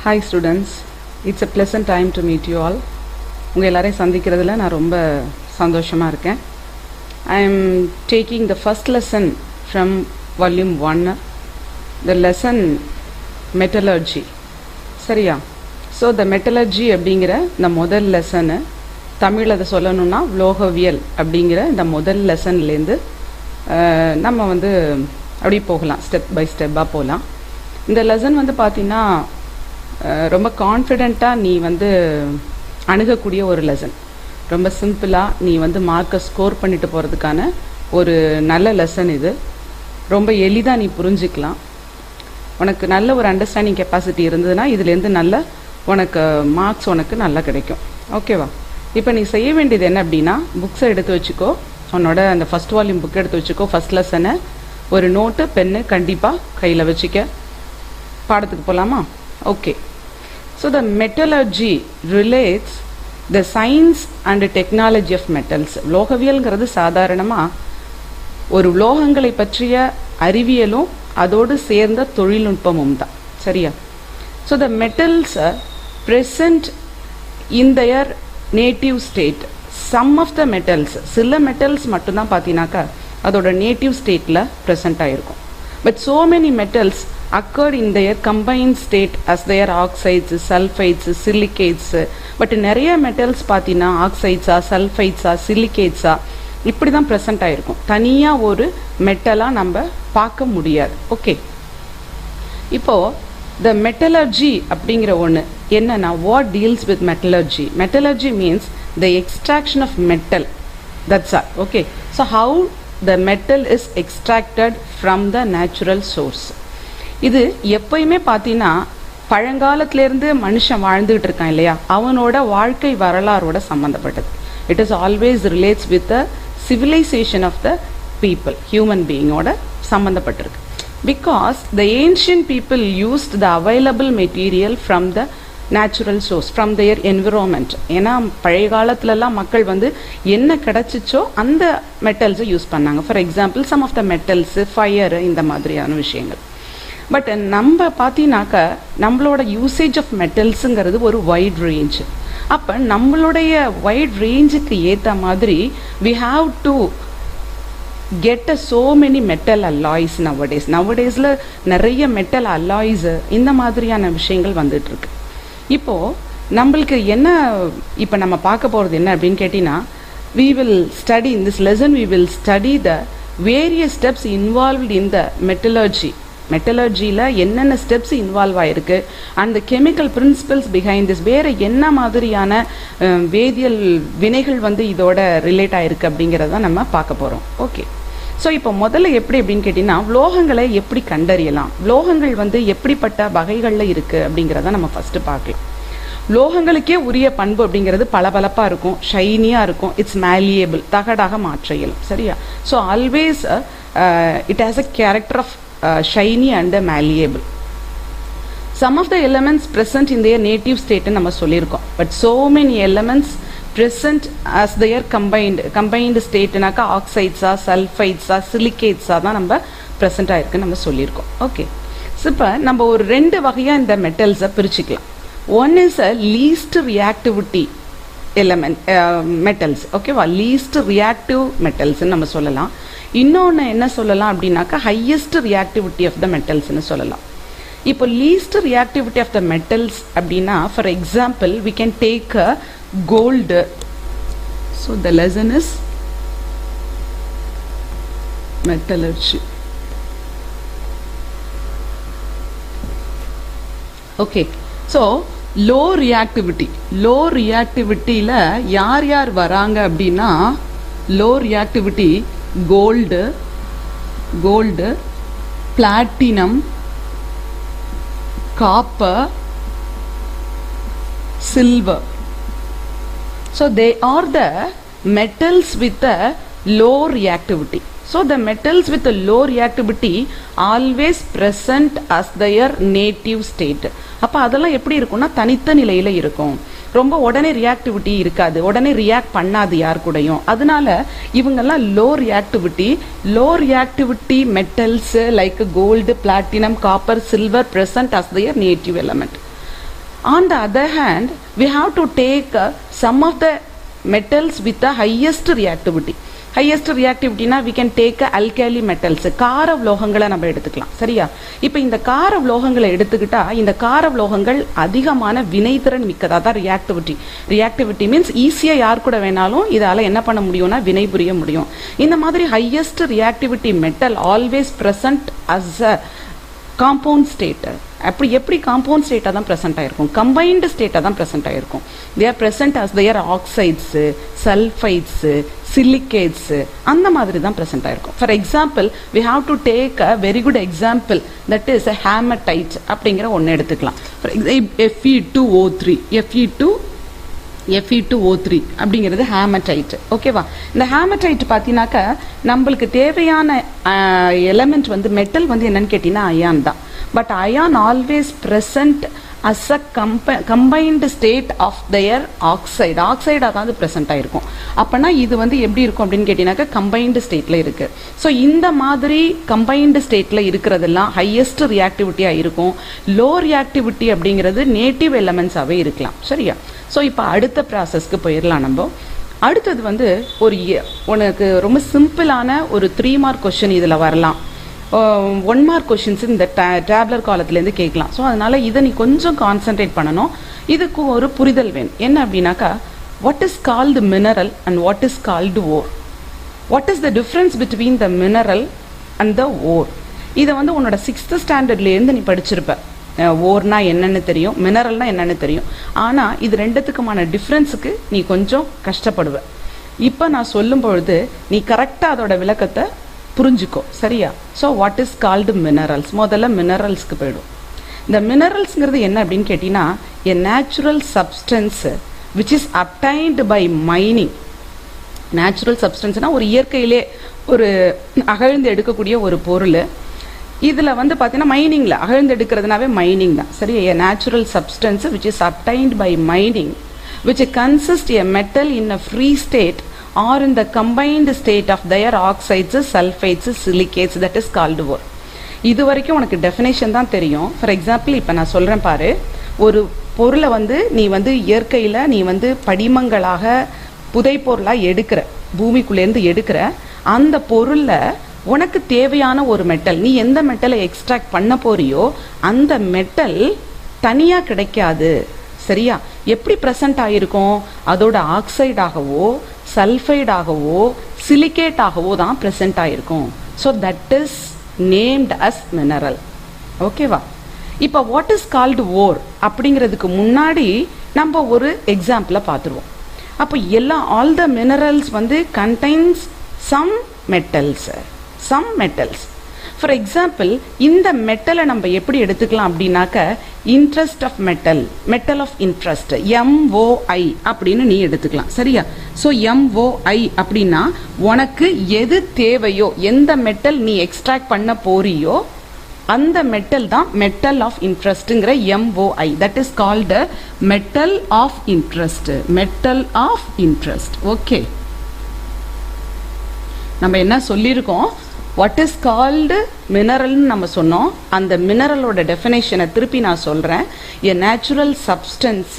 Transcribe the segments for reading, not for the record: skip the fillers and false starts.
Hi students, it's a pleasant time to meet you all. உங்க எல்லாரையும் சந்திக்கிறதுல நான் ரொம்ப சந்தோஷமா இருக்கேன். I am taking the first lesson from volume 1, the lesson Metallurgy. சரியா? So the Metallurgy அப்படிங்கிற இந்த முதல் லெசன் தமிழ்ல அதை சொல்லணும்னா உலோகவியல் அப்படிங்கிற இந்த முதல் லெசன்லேருந்து நம்ம வந்து அப்படி போகலாம், ஸ்டெப் பை ஸ்டெப்பாக போகலாம். இந்த லெசன் வந்து பார்த்தீங்கன்னா ரொம்ப கான்ஃபிடெண்ட்டாக நீ வந்து அணுகக்கூடிய ஒரு லெசன். ரொம்ப சிம்பிளாக நீ வந்து மார்க்கை ஸ்கோர் பண்ணிட்டு போகிறதுக்கான ஒரு நல்ல லெசன் இது. ரொம்ப எளிதாக நீ புரிஞ்சுக்கலாம். உனக்கு நல்ல ஒரு அண்டர்ஸ்டாண்டிங் கெப்பாசிட்டி இருந்ததுன்னா இதுலேருந்து நல்ல உனக்கு மார்க்ஸ் உனக்கு நல்லா கிடைக்கும். ஓகேவா? இப்போ நீ செய்ய வேண்டியது என்ன அப்படின்னா, புக்ஸை எடுத்து வச்சுக்கோ, உன்னோட அந்த ஃபஸ்ட் வால்யூம் புக் எடுத்து வச்சுக்கோ. ஃபஸ்ட் லெசனை ஒரு நோட்டு பென்னு கண்டிப்பாக கையில் வச்சுக்க. பாடத்துக்கு போகலாமா? Okay. So the metallurgy relates the science and the technology of metals. உலோகவியல்ங்கிறது சாதாரணமாக ஒரு உலோகங்களை பற்றிய அறிவியலும் அதோடு சேர்ந்த தொழில்நுட்பமும் தான். சரியா? So the metals present in their native state. Some of the metals, சில metals மட்டும்தான் பார்த்தீங்கன்னாக்கா அதோட நேட்டிவ் ஸ்டேட்டில் ப்ரெசென்ட் ஆகிருக்கும். But so many metals occurred in their combined state as their oxides, sulfides, silicates. But நிறைய மெட்டல்ஸ் பார்த்தீங்கன்னா ஆக்சைட்ஸா, சல்ஃபைட்ஸா, சிலிகேட்ஸா இப்படி தான் ப்ரெசென்ட் ஆகிருக்கும். தனியாக ஒரு மெட்டலாக நம்ம பார்க்க முடியாது. ஓகே, இப்போது த மெட்டலர்ஜி அப்படிங்கிற ஒன்று என்னன்னா, what deals with metallurgy? Metallurgy means the extraction of metal. That's all. Okay, so how the metal is extracted from the natural source. இது எப்பயுமே பார்த்தீங்கன்னா பழங்காலத்திலேருந்து மனுஷன் வாழ்ந்துகிட்டு இருக்கான் இல்லையா, அவனோட வாழ்க்கை வரலாறோட சம்மந்தப்பட்டது. It is always relates with the civilisation of the people, human பீயிங்கோட சம்மந்தப்பட்டிருக்கு. Because the ancient people used the available material from the natural source, from their environment. ஏன்னா பழைய காலத்துலலாம் மக்கள் வந்து என்ன கிடச்சிச்சோ அந்த மெட்டல்ஸை யூஸ் பண்ணாங்க. For example some of the metals, fire, இந்த மாதிரியான விஷயங்கள். பட் நம்ம பார்த்தீங்கன்னாக்கா நம்மளோட யூசேஜ் ஆஃப் மெட்டல்ஸுங்கிறது ஒரு வைட் ரேஞ்ச். அப்போ நம்மளுடைய வைட் ரேஞ்சுக்கு ஏற்ற மாதிரி we have to get so many metal alloys nowadays. நவடேஸில் நிறைய மெட்டல் அலாய்ஸு இந்த மாதிரியான விஷயங்கள் வந்துட்டு இருக்கு. இப்போது நம்மளுக்கு என்ன இப்போ நம்ம பார்க்க போகிறது என்ன அப்படின்னு கேட்டிங்கன்னா, we will study in this lesson, we will study the various steps involved in the metallurgy. மெட்டலர்ஜியில் என்னென்ன ஸ்டெப்ஸ் இன்வால்வ் ஆகிருக்கு, and the chemical principles behind this, வேறு என்ன மாதிரியான வேதியியல் வினைகள் வந்து இதோட ரிலேட் ஆகிருக்கு அப்படிங்கிறத நம்ம பார்க்க போகிறோம். ஓகே, ஸோ இப்போ முதல்ல எப்படி அப்படின்னு கேட்டிங்கன்னா, உலோகங்களை எப்படி கண்டறியலாம், உலோகங்கள் வந்து எப்படிப்பட்ட வகைகளில் இருக்குது அப்படிங்கிறத நம்ம ஃபஸ்ட்டு பார்க்கலாம். உலோகங்களுக்கே உரிய பண்பு அப்படிங்கிறது பளபளப்பாக இருக்கும், ஷைனியாக இருக்கும், இட்ஸ் மேலியபிள், தகடாக மாற்ற இயலும். சரியா? So always it has a character of shiny and malleable. Some of the elements present in their native state நம்ம சொல்லியிருக்கோம். But so many elements present as their combined state னாக்கா ஆக்சைட்ஸா, சல்ஃபைட்ஸா, சிலிகேட்ஸா தான் நம்ம ப்ரெசென்ட் ஆகிருக்குன்னு நம்ம சொல்லியிருக்கோம். Okay, so இப்போ நம்ம ஒரு ரெண்டு வகையாக இந்த மெட்டல்ஸை பிரிச்சுக்கலாம். One is a least reactivity element metals. ஓகேவா? லீஸ்ட் ரியாக்டிவ் மெட்டல்ஸ்ன்னு நம்ம சொல்லலாம். இன்னொன்று என்ன சொல்லலாம் அப்படின்னாக்கா ஹையஸ்ட் ரியாக்டிவிட்டி ஆஃப் த மெட்டல்ஸ்ன்னு சொல்லலாம். இப்போ least reactivity of the metals அப்படின்னா, for example we can take a gold. So the lesson is metallurgy. Okay, so low ரியாக்டிவிட்டியில் யார் யார் வராங்க அப்படின்னா, low reactivity gold, platinum, copper, silver. So they are the metals with a low reactivity. So the metals with a low reactivity always present as their native state. அப்போ அதெல்லாம் எப்படி இருக்கும்னா தனித்த நிலையில் இருக்கும். ரொம்ப உடனே ரியாக்டிவிட்டி இருக்காது, உடனே ரியாக்ட் பண்ணாது யார் கூடயும். அதனால இவங்கெல்லாம் low reactivity metals like gold, platinum, copper, silver present as their native element. On the other hand, we have to take some of the metals with the highest reactivity. Highest reactivity na we can take alkali metals. கார உலோகங்களை நம்ம எடுத்துக்கலாம். சரியா? இப்போ இந்த கார உலோகங்களை எடுத்துக்கிட்டா இந்த கார உலோகங்கள் அதிகமான வினைத்திறன் மிக்கதா தான் reactivity. Reactivity means ஈஸியா யார் கூட வேணாலும் இதால என்ன பண்ண முடியும்னா வினை புரிய முடியும். இந்த மாதிரி highest reactivity metal always present as a compound state. அப்படி எப்படி காம்பவுண்ட் ஸ்டேட்டாக தான் ப்ரெசென்ட் ஆகிருக்கும், கம்பைன்டு ஸ்டேட்டாக தான் ப்ரெசென்ட் ஆகிருக்கும். They are present as their oxides, sulphides, silicates அந்த மாதிரி தான் ப்ரெசென்ட் ஆகிருக்கும். For example we have to take a very good example, that is a hematite அப்படிங்கிற ஒன்று எடுத்துக்கலாம். Fe2O3 Fe2O3 அப்படிங்கிறது ஹேமடைட். ஓகேவா? இந்த ஹேமடைட் பார்த்தீங்கன்னாக்கா நம்மளுக்கு தேவையான எலமெண்ட் வந்து மெட்டல் வந்து என்னன்னு கேட்டீங்கன்னா அயான் தான். But iron always present as a combined state of their oxide. ஆக்சைடாக தான் அது ப்ரெசென்ட் ஆகிருக்கும். அப்போனா இது வந்து எப்படி இருக்கும் அப்படின்னு கேட்டீங்கன்னாக்கா கம்பைன்டு ஸ்டேட்டில் இருக்குது. ஸோ இந்த மாதிரி கம்பைன்டு ஸ்டேட்டில் இருக்கிறதெல்லாம் ஹையஸ்ட் ரியாக்டிவிட்டியாக இருக்கும். லோ ரியாக்டிவிட்டி அப்படிங்கிறது நேட்டிவ் எலமெண்ட்ஸாகவே இருக்கலாம். சரியா? ஸோ இப்போ அடுத்த ப்ராசஸ்க்கு போயிடலாம். நம்ம அடுத்தது வந்து உனக்கு ரொம்ப சிம்பிளான ஒரு 3 மார்க் கொஸ்டின் இதில் வரலாம். 1 மார்க் கொஷின்ஸ் இந்த டேப்லர் காலத்துலேருந்து கேட்கலாம். ஸோ அதனால் இதை நீ கொஞ்சம் கான்சென்ட்ரேட் பண்ணணும். இதுக்கு ஒரு புரிதல் வேணும். என்ன அப்படின்னாக்கா, what is called mineral and what is called ore? What is the difference between the mineral and the ore? இதை வந்து உன்னோட 6th ஸ்டாண்டர்ட்லேருந்து நீ படிச்சிருப்ப. ஓர்னா என்னன்னு தெரியும், மினரல்னா என்னன்னு தெரியும். ஆனால் இது ரெண்டுத்துக்குமான டிஃப்ரென்ஸுக்கு நீ கொஞ்சம் கஷ்டப்படுவ. இப்போ நான் சொல்லும் பொழுது நீ கரெக்டாக அதோட விளக்கத்தை புரிஞ்சுக்கோ. சரியா? So what is called minerals? முதல்ல மினரல்ஸ்க்கு போயிடும். இந்த மினரல்ஸ்ங்கிறது என்ன அப்படின்னு கேட்டீங்கன்னா, a natural substance which is obtained by mining. Natural சப்ஸ்டன்ஸ்னா ஒரு இயற்கையிலே ஒரு அகழ்ந்து எடுக்கக்கூடிய ஒரு பொருள். இதில் வந்து பார்த்தீங்கன்னா மைனிங்கில் அகழ்ந்து எடுக்கிறதுனாவே மைனிங் தான். சரி? A natural substance which is obtained by mining which consist a metal in a free state or in the combined state of their oxides, sulfates, silicates, that is called ore. இது வரைக்கும் உனக்கு definition தான் தெரியும். For example இப்போ நான் சொல்கிறேன் பாரு, ஒரு பொருளை வந்து நீ வந்து இயற்கையில் நீ வந்து படிமங்களாக புதைப்பொருளாக எடுக்கிற, பூமிக்குள்ளேருந்து எடுக்கிற அந்த பொருளில் உனக்கு தேவையான ஒரு மெட்டல், நீ எந்த மெட்டலை எக்ஸ்ட்ராக்ட் பண்ண போறியோ அந்த மெட்டல் தனியாக கிடைக்காது. சரியா? எப்படி ப்ரெசென்ட் ஆகிருக்கும்? அதோட ஆக்சைடாகவோ சல்ஃபைடாகவோ சிலிகேட்டாகவோ தான் ப்ரெசென்ட் ஆகிருக்கும். So that is named as mineral. ஓகேவா? இப்போ வாட் இஸ் கால்டு ஓர் அப்படிங்கிறதுக்கு முன்னாடி நம்ம ஒரு எக்ஸாம்பிளை பார்த்துருவோம். அப்போ ஆல் த மினரல்ஸ் வந்து contains some metals. For example இந்த மெட்டலை நம்ம எப்படி எடுத்துக்கலாம் அப்படின்னாக்க, interest of metal of interest, MOI அப்படின்னு நீ எடுத்துக்கலாம். சரியா? ஸோ MOI அப்படின்னா உனக்கு எது தேவையோ, எந்த மெட்டல் நீ எக்ஸ்ட்ராக்ட் பண்ண போறியோ அந்த மெட்டல் தான் மெட்டல் ஆஃப் இன்ட்ரெஸ்ட்ங்கிற MOI. That is called metal of interest. Okay, நம்ம என்ன சொல்லியிருக்கோம்? வாட் இஸ் கால்டு மினரல்னு நம்ம சொன்னோம். அந்த மினரலோட டெஃபினேஷனை திருப்பி நான் சொல்கிறேன். எ natural substance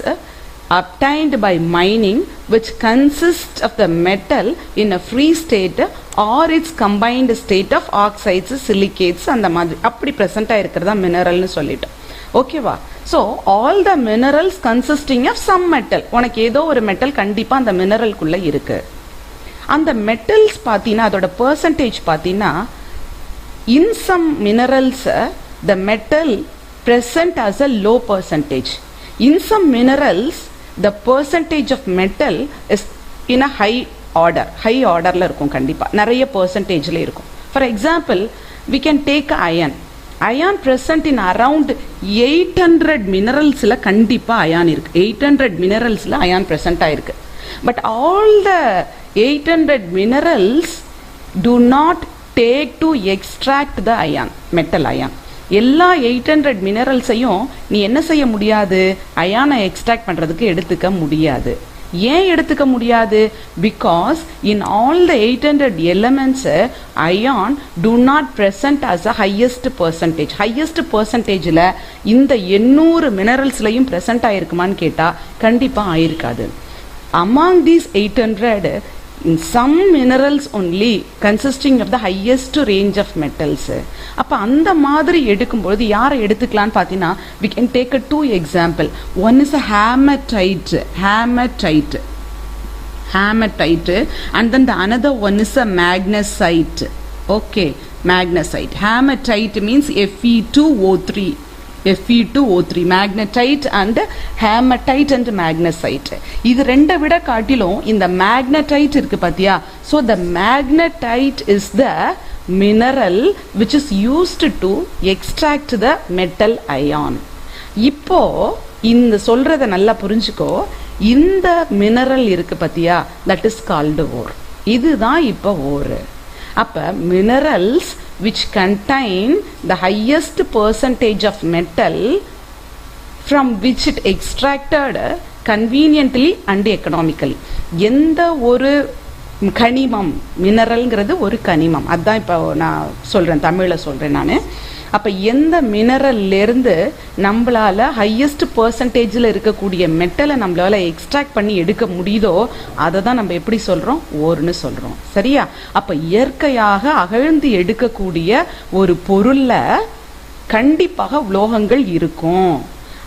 obtained by mining which consists of the metal in a free state or its combined state of oxides, silicates அந்த மாதிரி அப்படி ப்ரெசென்ட்டாக இருக்கிறதா மினரல்னு சொல்லிட்டோம். ஓகேவா? So all the minerals consisting of some metal. உனக்கு ஏதோ ஒரு மெட்டல் கண்டிப்பாக அந்த மினரல்குள்ளே இருக்குது. அந்த மெட்டல்ஸ் பார்த்தீங்கன்னா அதோட பர்சன்டேஜ் பார்த்தீங்கன்னா, in some minerals the metal present as a low percentage. In some minerals the percentage of metal is in a high orderல இருக்கும். கண்டிப்பாக நிறைய பர்சன்டேஜில் இருக்கும். For example we can take iron present in around 800 mineralsல கண்டிப்பாக ion இருக்கு. 800 mineralsல ion present ஆயிருக்கு. But all the 800 minerals do not take to extract the metal ion. எல்லா 800 மினரல்ஸையும் நீ என்ன செய்ய முடியாது? அயானை எக்ஸ்ட்ராக்ட் பண்ணுறதுக்கு எடுத்துக்க முடியாது. ஏன் எடுத்துக்க முடியாது? Because in all the 800 elements ion do not present as a highest percentage. Highest பர்சன்டேஜில் இந்த 800 மினரல்ஸ்லையும் ப்ரெசென்ட் ஆயிருக்குமான்னு கேட்டால் கண்டிப்பாக ஆயிருக்காது. among these 800 in some minerals only consisting of the highest range of metals. அப்ப அந்த மாதிரி எடுக்கும்போது யாரை எடுத்துக்கலாம்னு பார்த்தீங்கன்னா we can take a two example. One is a hematite and then the another one is a magnesite. Okay, magnesite. Hematite means Fe2O3 magnetite and hematite and magnesite. இது ரெண்டை விட காட்டிலும் இந்த magnetite இருக்கு பாத்தியா? So the magnetite is the mineral which is used to extract the metal ion. இப்போ இந்த சொல்றத நல்லா புரிஞ்சுக்கோ. இந்த மினரல் இருக்கு பாத்தியா, that is called ore. இதுதான் இப்போ ore. அப்ப minerals which contain the highest percentage of metal from which it extracted conveniently and economically. எந்த ஒரு கனிமம், மினரல்ங்கிறது ஒரு கனிமம், அதான் இப்போ நான் சொல்றேன், தமிழில் சொல்றேன் நான். அப்ப எந்த மினரல்லேருந்து நம்மளால ஹையஸ்ட் பர்சன்டேஜில் இருக்கக்கூடிய மெட்டலை நம்மளால எக்ஸ்ட்ராக்ட் பண்ணி எடுக்க முடியுதோ அதை தான் நம்ம எப்படி சொல்றோம்? ஓர்னு சொல்றோம். சரியா? அப்ப இயற்கையாக அகழ்ந்து எடுக்கக்கூடிய ஒரு பொருள்ல கண்டிப்பாக உலோகங்கள் இருக்கும்.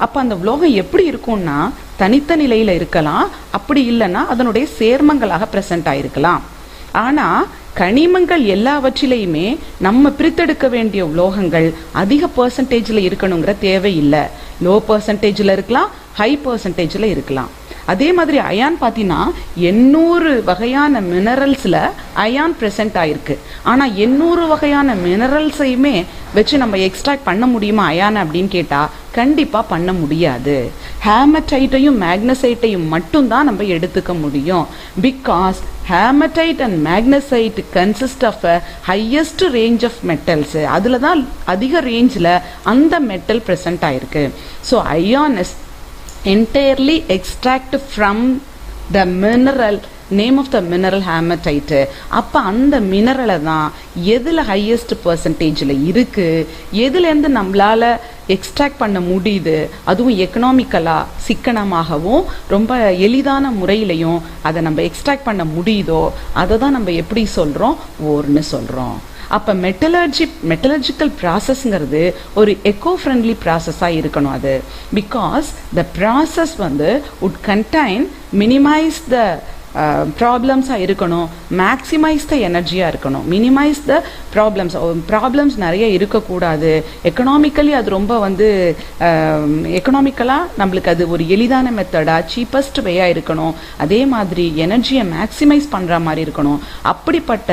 அப்ப அந்த உலோகம் எப்படி இருக்கும்னா தனித்த நிலையில இருக்கலாம், அப்படி இல்லைன்னா அதனுடைய சேர்மங்களாக பிரசன்ட் ஆயிருக்கலாம். ஆனா கனிமங்கள் எல்லாவற்றிலையுமே நம்ம பிரித்தெடுக்க வேண்டிய உலோகங்கள் அதிக பர்சன்டேஜில் இருக்கணுங்கிற தேவை இல்லை. லோ பர்சன்டேஜில் இருக்கலாம், ஹை பர்சன்டேஜில் இருக்கலாம். அதே மாதிரி அயான் பார்த்தீங்கன்னா 800 வகையான மினரல்ஸில் அயான் ப்ரெசென்ட் ஆயிருக்கு. ஆனால் 800 வகையான மினரல்ஸையுமே வச்சு நம்ம எக்ஸ்ட்ராக்ட் பண்ண முடியுமா அயான் அப்படின்னு கேட்டால் கண்டிப்பாக பண்ண முடியாது. ஹேமடைட்டையும் மேக்னசைட்டையும் மட்டும்தான் நம்ம எடுத்துக்க முடியும். Because hematite and magnesite consist of a highest range of metals. அதில் தான் அதிக ரேஞ்சில் அந்த மெட்டல் ப்ரெசென்ட் ஆயிருக்கு. So iron is entirely extract from the mineral, name of the mineral hematite. அப்ப அந்த மினரலை தான் எதுல ஹையஸ்ட் பர்சன்டேஜில் இருக்கு, எதுலேருந்து நம்மளால எக்ஸ்ட்ராக்ட் பண்ண முடியுது, அதுவும் எக்கனாமிக்கலா சிக்கனமாகவும் ரொம்ப எளிதான முறையிலையும் அதை நம்ம எக்ஸ்ட்ராக்ட் பண்ண முடியுதோ அதை தான் நம்ம எப்படி சொல்றோம்? ஓர்னு சொல்றோம். அப்போ மெட்டலர்ஜிக்கல் ப்ராசஸ்ங்கிறது ஒரு எக்கோ ஃப்ரெண்ட்லி ப்ராசஸாக இருக்கணும் அது. பிகாஸ் த ப்ராசஸ் வந்து would contain minimize the ப்ராப்ளம்ஸாக இருக்கணும், மேக்ஸிமைஸ் த எனர்ஜியாக இருக்கணும், மினிமைஸ் த ப்ராப்ளம்ஸ் நிறைய இருக்கக்கூடாது. எக்கனாமிக்கலி அது ரொம்ப வந்து எக்கனாமிக்கலாக நம்மளுக்கு அது ஒரு எளிதான மெத்தடாக சீப்பஸ்ட் வேயாக இருக்கணும். அதே மாதிரி எனர்ஜியை மேக்ஸிமைஸ் பண்ணுற மாதிரி இருக்கணும். அப்படிப்பட்ட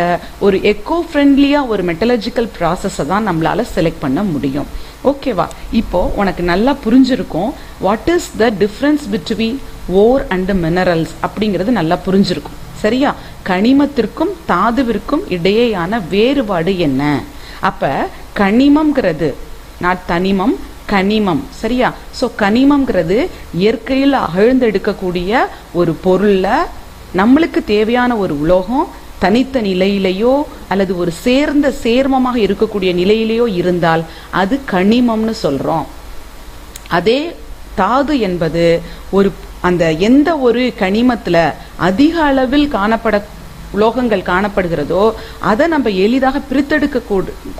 ஒரு எக்கோ ஃப்ரெண்ட்லியாக ஒரு மெட்டலர்ஜிக்கல் ப்ராசஸை தான் நம்மளால் செலக்ட் பண்ண முடியும். ஓகேவா? இப்போ உனக்கு நல்லா புரிஞ்சிருக்கும் what is the difference between ore and minerals அப்படிங்கிறது நல்லா புரிஞ்சிருக்கும். சரியா? கனிமத்திற்கும் தாதுவிற்கும் இடையேயான வேறுபாடு என்ன? அப்ப கனிமம்ங்கிறது நாட் தனிமம், கனிமம். சரியா? ஸோ கனிமம்ங்கிறது இயற்கையில் அகழ்ந்தெடுக்கக்கூடிய ஒரு பொருள்ல நம்மளுக்கு தேவையான ஒரு உலோகம் தனித்த நிலையிலேயோ அல்லது ஒரு சேர்ந்த சேர்மமாக இருக்கக்கூடிய நிலையிலேயோ இருந்தால் அது கனிமம்னு சொல்றோம். அதே தாது என்பது ஒரு அந்த எந்த ஒரு கனிமத்துல அதிக அளவில் உலோகங்கள் காணப்படுகிறதோ அதை நம்ம எளிதாக பிரித்தெடுக்க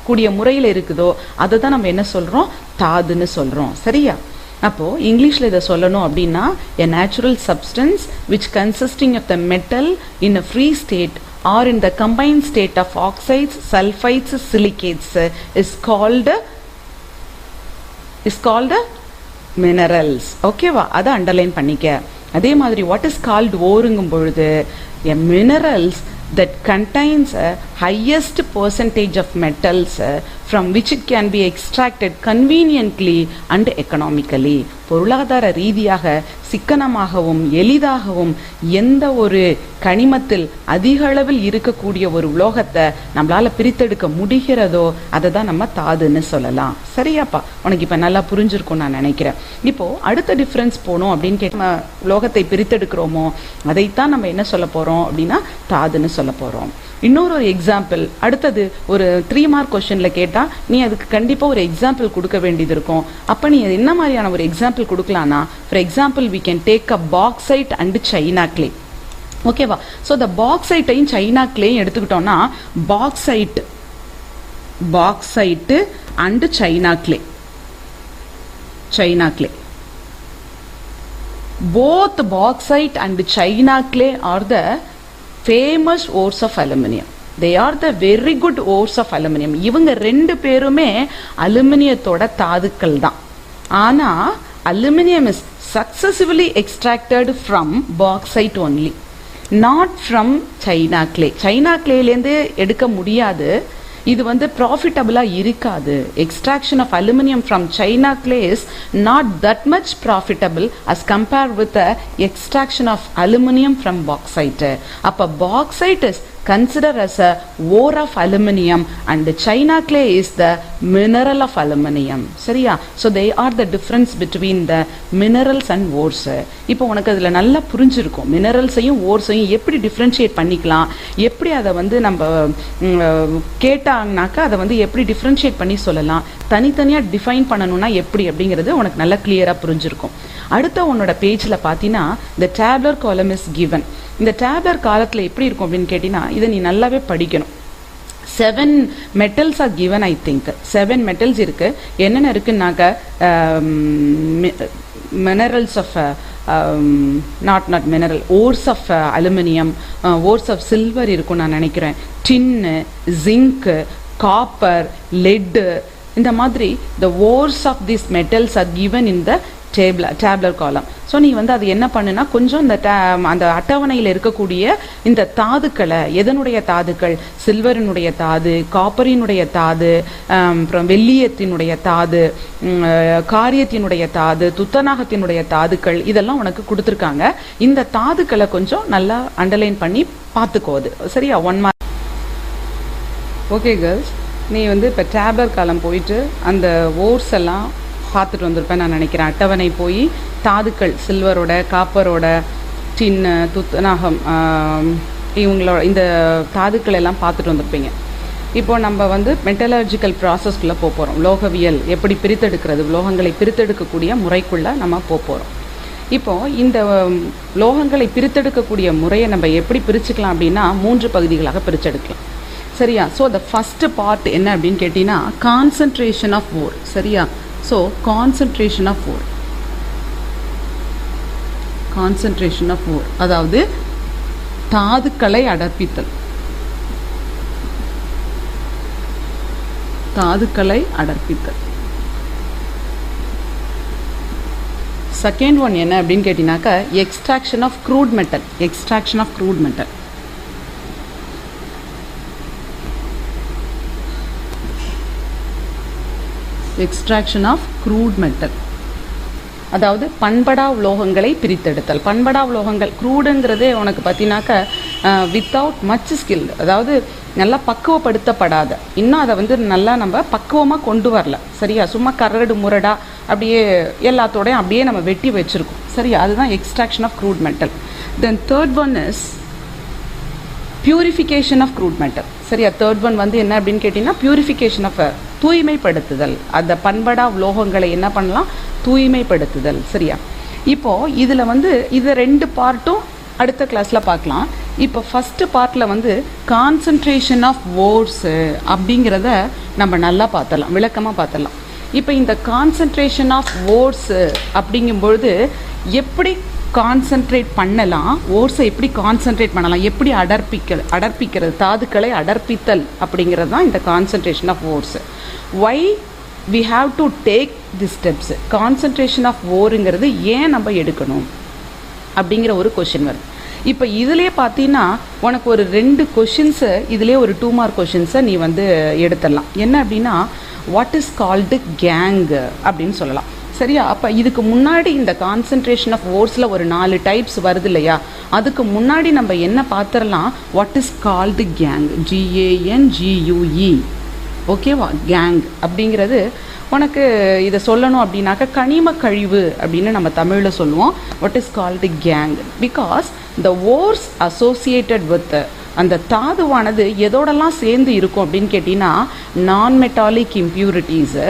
கூடிய முறையில் இருக்குதோ அதை தான் நம்ம என்ன சொல்றோம்? தாதுன்னு சொல்றோம். சரியா? அப்போ இங்கிலீஷ்ல இதை சொல்லணும் அப்படின்னா a natural substance which consisting of the metal in a free state or in the combined state of oxides, sulfides, silicates is called minerals. ஓகேவா? அதை அண்டர்லைன் பண்ணிக்க. அதே மாதிரி வாட் இஸ் கால்ட் ஓருங்கும் பொழுது a minerals that contains a highest percentage of metals from which it can be extracted conveniently and economically. பொருளாதார ரீதியாக சிக்கனமாகவும் எளிதாகவும் எந்த ஒரு கனிமத்தில் அதிக அளவில் இருக்கக்கூடிய ஒரு உலோகத்தை நம்மளால பிரித்தெடுக்க முடிகிறதோ அதை தான் நம்ம தாதுன்னு சொல்லலாம். சரியாப்பா, உனக்கு இப்போ நல்லா புரிஞ்சிருக்கும் நான் நினைக்கிறேன். இப்போ அடுத்த டிஃப்ரென்ஸ் போனோம் அப்படின்னு கேட்டு நம்ம உலோகத்தை பிரித்தெடுக்கிறோமோ அதைத்தான் நம்ம என்ன சொல்ல போறோம் அப்படின்னா தாதுன்னு சொல்ல போறோம். இன்னொரு எக்ஸாம்பிள் அடுத்தது ஒரு 3 மார்க் கொஸ்டின்ல கேட்டா நீ அதுக்கு கண்டிப்பா ஒரு எக்ஸாம்பிள் கொடுக்க வேண்டியது இருக்கும். அப்ப நீ என்ன மாதிரியான ஒரு எக்ஸாம்பிள் கொடுக்கலாம்னா, for example we can take a bauxite and china clay. ஓகேவா? ஸோ இந்த பாக்சைட்டையும் சைனா கிளேயும் எடுத்துக்கிட்டோம்னா bauxite and china clay both bauxite and china clay are the famous ores of aluminum. They are the very good ores of aluminum. இவங்க ரெண்டு பேருமே அலுமினியத்தோட தாதுக்கள் தான். ஆனா aluminum is successfully extracted from bauxite only, not from china clay. china clayலேருந்து எடுக்க முடியாது, இது வந்து ப்ராஃபிட்டபிளா இருக்காது. Extraction of aluminium from china clay is not that much profitable as compared with extraction of aluminium from bauxite. அப்போ bauxite is considered as a ore of aluminum and china clay is the mineral of aluminum. சரியா? so they are the difference between the minerals and ores. இப்போ உனக்கு அதுல நல்லா புரிஞ்சிருக்கும் மினரல்ஸையும் ஓர்ஸையும் எப்படி differentiate பண்ணிக்கலாம், எப்படி அதை வந்து நம்ம கேட்டாங்கனாக்கா அதை வந்து எப்படி டிஃபரன்ஷியேட் பண்ணி சொல்லலாம், தனித்தனியா டிஃபைன் பண்ணணும்னா எப்படி அப்படிங்கிறது உனக்கு நல்லா கிளியரா புரிஞ்சிருக்கும். அடுத்த உன்னோட பேஜ்ல பாத்தீங்கன்னா the tabular column is given. இந்த டேப்லர் காலத்தில் எப்படி இருக்கும் அப்படின்னு கேட்டீங்கன்னா இதை நீ நல்லாவே படிக்கணும். 7 metals are given, I think 7 metals இருக்கு. என்னென்ன இருக்குன்னாக்க minerals of not mineral ores of aluminum, ores of silver இருக்கும் நான் நினைக்கிறேன், tin, zinc, copper, lead. இந்த மாதிரி the ores of these metals are given in the tabular column. So நீ வந்து அது என்ன பண்ணுனா கொஞ்சம் அந்த அட்டவணையில் இருக்கக்கூடிய இந்த தாதுக்களை, எதனுடைய தாதுக்கள், சில்வரினுடைய தாது, காப்பரினுடைய தாது, அப்புறம் வெள்ளியத்தினுடைய தாது, காரியத்தினுடைய தாது, துத்தநாகத்தினுடைய தாதுக்கள், இதெல்லாம் உனக்கு கொடுத்துருக்காங்க. இந்த தாதுக்களை கொஞ்சம் நல்லா அண்டர்லைன் பண்ணி பார்த்துக்கோது. சரியா? 1 மார்க். ஓகே கேர்ள்ஸ், நீ வந்து இப்போ டேப்லர் காலம் போயிட்டு அந்த ஓர்ஸ் எல்லாம் பார்த்துட்டு வந்திருப்பேன் நான் நினைக்கிறேன். அட்டவணை போய் தாதுக்கள் சில்வரோட, காப்பரோட, டின்னு, துத்தநாகம், இவங்களோட இந்த தாதுக்கள் எல்லாம் பார்த்துட்டு வந்திருப்பீங்க. இப்போ நம்ம வந்து மெட்டலர்ஜிக்கல் ப்ராசஸ்க்குள்ளே போகிறோம். உலோகவியல் எப்படி பிரித்தெடுக்கிறது, உலோகங்களை பிரித்தெடுக்கக்கூடிய முறைக்குள்ளே நம்ம போகிறோம். இப்போ இந்த உலோகங்களை பிரித்தெடுக்கக்கூடிய முறையை நம்ம எப்படி பிரிச்சுக்கலாம் அப்படின்னா 3 பகுதிகளாக பிரிச்செடுக்கலாம். சரியா? ஸோ த ஃபஸ்ட்டு பார்ட் என்ன அப்படின்னு கேட்டிங்கன்னா கான்சன்ட்ரேஷன் ஆஃப் ஓர். சரியா? So concentration of ore, concentration of ore அதாவது தாதுக்களை அடர்ப்பித்தல். தாதுக்களை அடர்ப்பித்தல். செகண்ட் ஒன் என்ன அப்படின்னு கேட்டீங்கன்னாக்கா extraction of crude metal. Extraction of crude metal. Extraction of crude metal அதாவது பண்படா உலோகங்களை பிரித்தெடுத்தல். பண்படா உலோகங்கள் க்ரூடுங்கிறதே உனக்கு பார்த்தீங்கன்னாக்கா வித்தவுட் மச் ஸ்கில், அதாவது நல்லா பக்குவப்படுத்தப்படாத, இன்னும் அதை வந்து நல்லா நம்ம பக்குவமாக கொண்டு வரல. சரியா? சும்மா கரடு முரடா அப்படியே எல்லாத்தோடையும் அப்படியே நம்ம வெட்டி வச்சுருக்கோம். சரியா? அதுதான் extraction of crude metal. Then third one is purification of crude metal. சரியா? தேர்ட் ஒன் வந்து என்ன அப்படின்னு கேட்டிங்கன்னா பியூரிஃபிகேஷன் ஆஃப் தூய்மைப்படுத்துதல். அந்த பண்படா உலோகங்களை என்ன பண்ணலாம்? தூய்மைப்படுத்துதல். சரியா? இப்போ இதில் வந்து இது 2 பார்ட்டும் அடுத்த கிளாஸில் பார்க்கலாம். இப்போ ஃபஸ்ட்டு பார்ட்டில் வந்து கான்சன்ட்ரேஷன் ஆஃப் ஓர்ஸு அப்படிங்கிறத நம்ம நல்லா பார்த்துடலாம், விளக்கமாக பார்த்துடலாம். இப்போ இந்த கான்சன்ட்ரேஷன் ஆஃப் ஓர்ஸு அப்படிங்கும்பொழுது எப்படி கான்சன்ட்ரேட் பண்ணலாம், ஓர்ஸை எப்படி கான்சன்ட்ரேட் பண்ணலாம், எப்படி அடர்ப்பிக்கிறது, தாதுக்களை அடர்ப்பித்தல் அப்படிங்கிறது தான் இந்த concentration of ores. Why we have to take the steps. Concentration of ஓருங்கிறது ஏன் நம்ம எடுக்கணும் அப்படிங்கிற ஒரு கொஷின் வருது. இப்போ இதுலேயே பார்த்தீங்கன்னா உனக்கு ஒரு 2 கொஷின்ஸு இதுலேயே ஒரு 2 மார்க் கொஷின்ஸை நீ வந்து எடுத்துடலாம். என்ன அப்படின்னா வாட் இஸ் கால்டு கேங் அப்படின்னு சொல்லலாம். சரியா? அப்போ இதுக்கு முன்னாடி இந்த கான்சன்ட்ரேஷன் ஆஃப் ஓர்ஸில் ஒரு 4 டைப்ஸ் வருது இல்லையா, அதுக்கு முன்னாடி நம்ம என்ன பார்த்துடலாம், what is called gang, GANGUE. ஓகேவா? கேங் அப்படிங்கிறது உனக்கு இதை சொல்லணும் அப்படின்னாக்கா கனிம கழிவு அப்படின்னு நம்ம தமிழில் சொல்லுவோம். What is called gangue because the ores associated with அந்த தாதுவானது எதோடெல்லாம் சேர்ந்து இருக்கும் அப்படின்னு கேட்டிங்கன்னா non metallic impurities,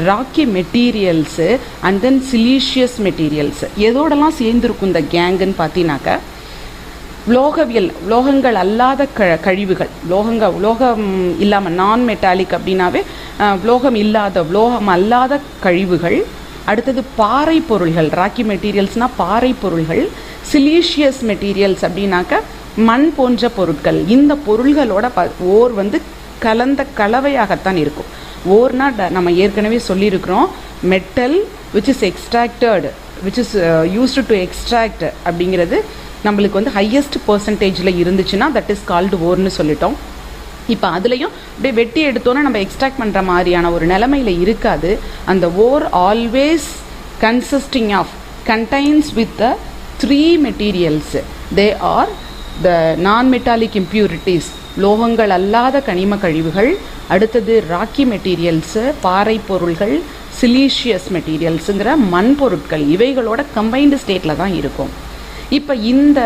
rocky materials and then siliceous materials எதோடெல்லாம் சேர்ந்துருக்கும் இந்த கேங்குன்னு பார்த்தீங்கன்னாக்கா உலோகங்கள் அல்லாத கழிவுகள், உலோகம் இல்லாமல் நான் மெட்டாலிக் அப்படின்னாவே உலோகம் அல்லாத கழிவுகள். அடுத்தது பாறை பொருள்கள், ராக்கி மெட்டீரியல்ஸ்னால் பாறை பொருள்கள். சிலீஷியஸ் மெட்டீரியல்ஸ் அப்படின்னாக்கா மண் போன்ற பொருட்கள். இந்த பொருள்களோட ஓர் வந்து கலந்த கலவையாகத்தான் இருக்கும். ஓர்னா நம்ம ஏற்கனவே சொல்லியிருக்கிறோம், metal which is extracted which is used to extract அப்படிங்கிறது நம்மளுக்கு வந்து ஹையஸ்ட் பர்சன்டேஜில் இருந்துச்சுன்னா தட் இஸ் கால்டு ஓர்னு சொல்லிட்டோம். இப்போ அதுலேயும் அப்படியே வெட்டி எடுத்தோன்னா நம்ம எக்ஸ்ட்ராக்ட் பண்ணுற மாதிரியான ஒரு நிலைமையில் இருக்காது. அந்த ஓர் always contains with the 3 materials. They are the non-metallic impurities, லோகங்கள் அல்லாத கனிம கழிவுகள். அடுத்தது ராக்கி மெட்டீரியல்ஸு, பாறை பொருள்கள். சிலீஷியஸ் மெட்டீரியல்ஸுங்கிற மண் பொருட்கள். இவைகளோட கம்பைன்டு ஸ்டேட்டில் தான் இருக்கும். இப்போ இந்த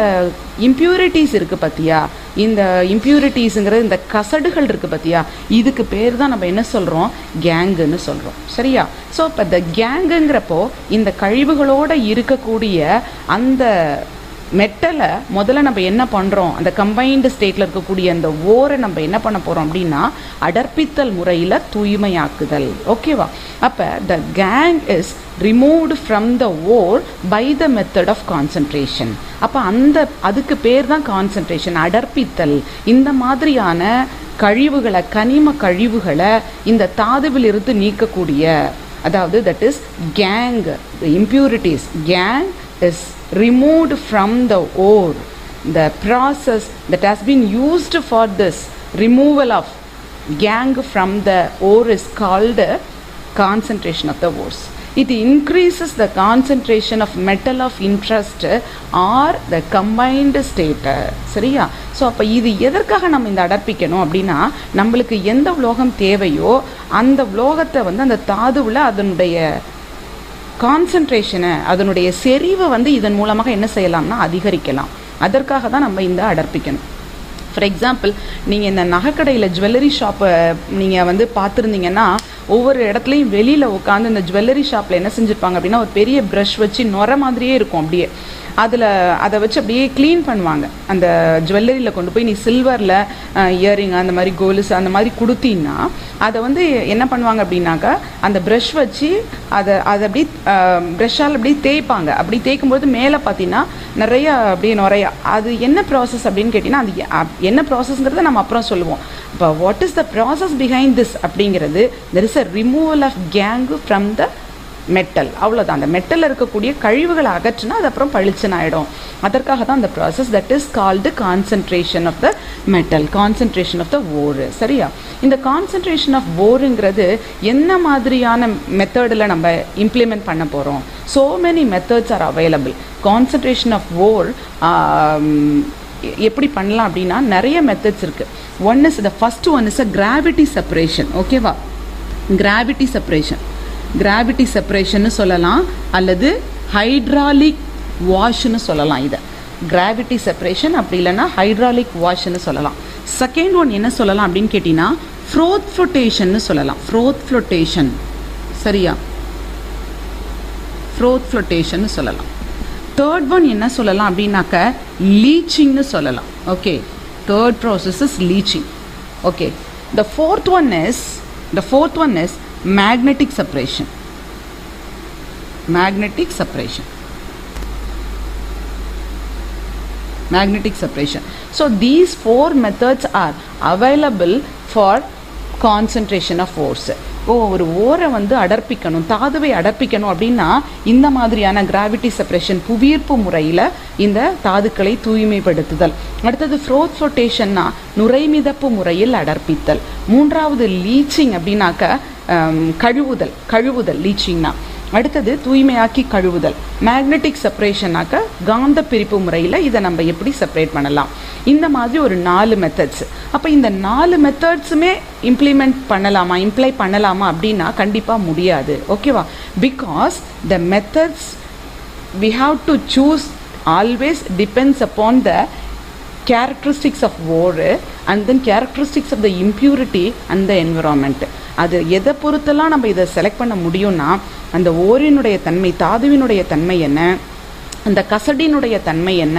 இம்ப்யூரிட்டிஸ் இருக்குது பார்த்தியா, இந்த இம்ப்யூரிட்டிஸுங்கிறது இந்த கசடுகள் இருக்குது பார்த்தியா, இதுக்கு பேர் தான் நம்ம என்ன சொல்கிறோம், கேங்குன்னு சொல்கிறோம். சரியா? ஸோ இப்போ இந்த கேங்குங்கிறப்போ இந்த கழிவுகளோடு இருக்கக்கூடிய அந்த மெட்டலை முதல்ல நம்ம என்ன பண்ணுறோம், அந்த கம்பைன்டு ஸ்டேட்டில் இருக்கக்கூடிய அந்த ஓரை நம்ம என்ன பண்ண போகிறோம் அப்படின்னா அடர்ப்பித்தல் முறையில் தூய்மையாக்குதல். ஓகேவா? அப்போ the gangue is removed from the ore by the method of concentration. அப்போ அதுக்கு பேர் தான் கான்சன்ட்ரேஷன், அடர்ப்பித்தல். இந்த மாதிரியான கழிவுகளை, கனிம கழிவுகளை இந்த தாதுவிலிருந்து நீக்கக்கூடிய, அதாவது that is gang, impurities. Gang is removed from the ore. The process that has been used for this removal of gang from the ore is called concentration of the ores. It increases the concentration of metal of interest or the combined state. சரியா? So அப்போ இது எதற்காக நம்ம இந்த அடர்ப்பிக்கணும் அப்படின்னா நம்மளுக்கு எந்த உலோகம் தேவையோ அந்த உலோகத்தை வந்து அந்த தாதுவில் அதனுடைய கான்சன்ட்ரேஷனை, அதனுடைய செறிவை வந்து இதன் மூலமாக என்ன செய்யலாம்னா அதிகரிக்கலாம். அதற்காக தான் நம்ம இந்த அடர்ப்பிக்கணும். ஃபார் எக்ஸாம்பிள், நீங்கள் இந்த நகைக்கடையில் ஜுவல்லரி ஷாப்பை நீங்கள் வந்து பார்த்துருந்தீங்கன்னா ஒவ்வொரு இடத்துலையும் வெளியில் உட்காந்து இந்த ஜுவல்லரி ஷாப்பில் என்ன செஞ்சுருப்பாங்க அப்படின்னா ஒரு பெரிய ப்ரஷ் வச்சு நுர மாதிரியே இருக்கும், அப்படியே அதை வச்சு அப்படியே க்ளீன் பண்ணுவாங்க. அந்த ஜுவல்லரியில் கொண்டு போய் நீ சில்வரில் இயரிங் அந்த மாதிரி கோல்ஸ் அந்த மாதிரி கொடுத்தீங்கன்னா அதை வந்து என்ன பண்ணுவாங்க அப்படின்னாக்கா அந்த ப்ரஷ் வச்சு அதை அப்படியே ப்ரஷ்ஷால் அப்படியே தேய்ப்பாங்க. அப்படி தேய்க்கும்போது மேலே பார்த்தீங்கன்னா நிறைய அப்படியே நுறையா. அது என்ன ப்ராசஸ் அப்படின்னு கேட்டிங்கன்னா அது என்ன ப்ராசஸ்ங்கிறத நம்ம அப்புறம் சொல்லுவோம். இப்போ what is the process behind this அப்படிங்கிறது, there is a removal of gangue from the metal. அவ்வளோதான். அந்த மெட்டலில் இருக்கக்கூடிய கழிவுகளை அகற்றினா அது அப்புறம் பளிச்சுன்னு ஆகிடும். அதற்காக தான் அந்த process that is called concentration of the metal, concentration of the ore. சரியா? இந்த கான்சன்ட்ரேஷன் ஆஃப் ஓருங்கிறது என்ன மாதிரியான மெத்தடில் நம்ம இம்ப்ளிமெண்ட் பண்ண போகிறோம்? So many methods are available. Concentration of ore எப்படி பண்ணலாம் அப்படின்னா நிறைய மெத்தட்ஸ் இருக்குது. First one is a gravity separation. ஓகேவா? கிராவிட்டி செப்பரேஷன்னு சொல்லலாம், அல்லது ஹைட்ராலிக் வாஷ்னு சொல்லலாம். இதை கிராவிட்டி செப்பரேஷன், அப்படி இல்லைன்னா ஹைட்ராலிக் வாஷ்னு சொல்லலாம். செகண்ட் ஒன் என்ன சொல்லலாம் அப்படின்னு கேட்டிங்கன்னா ஃப்ரோத் ஃப்ளோட்டேஷன்னு சொல்லலாம். Froth flotation. சரியா? ஃப்ரோத் ஃப்ளோட்டேஷன்னு சொல்லலாம். தேர்ட் ஒன் என்ன சொல்லலாம் அப்படின்னாக்க லீச்சிங்னு சொல்லலாம். Okay, third process is leaching. Okay, the fourth one is magnetic separation. So these 4 methods are available for concentration of ores. ஒரு ஓரை வந்து அடர்ப்பிக்கணும், தாதுவை அடர்ப்பிக்கணும் அப்படின்னா இந்த மாதிரியான கிராவிட்டி செப்பரேஷன் புவியீர்ப்பு முறையில் இந்த தாதுக்களை தூய்மைப்படுத்துதல். அடுத்தது ஃப்ரோத் ஃப்ளோட்டேஷன்னா நுரைமிதப்பு முறையில் அடர்ப்பித்தல். மூன்றாவது லீச்சிங் அப்படின்னாக்க கழுவுதல் லீச்சிங்னா. அடுத்தது தூய்மையாக்கி கழுவுதல். மேக்னெட்டிக் செப்பரேஷனாக்க காந்த பிரிப்பு முறையில் இதை நம்ம எப்படி செப்பரேட் பண்ணலாம். இந்த மாதிரி ஒரு 4 மெத்தட்ஸ். அப்போ இந்த 4 மெத்தட்ஸுமே இம்ப்ளை பண்ணலாமா அப்படின்னா கண்டிப்பாக முடியாது. ஓகேவா? Because the methods we have to choose always depends upon the characteristics of ore and then characteristics of the impurity and the environment. அது எதை பொறுத்தெல்லாம் நம்ம இதை செலக்ட் பண்ண முடியும்னா அந்த ஓரினுடைய தன்மை, தாதுவினுடைய தன்மை என்ன, அந்த கசடினுடைய தன்மை என்ன,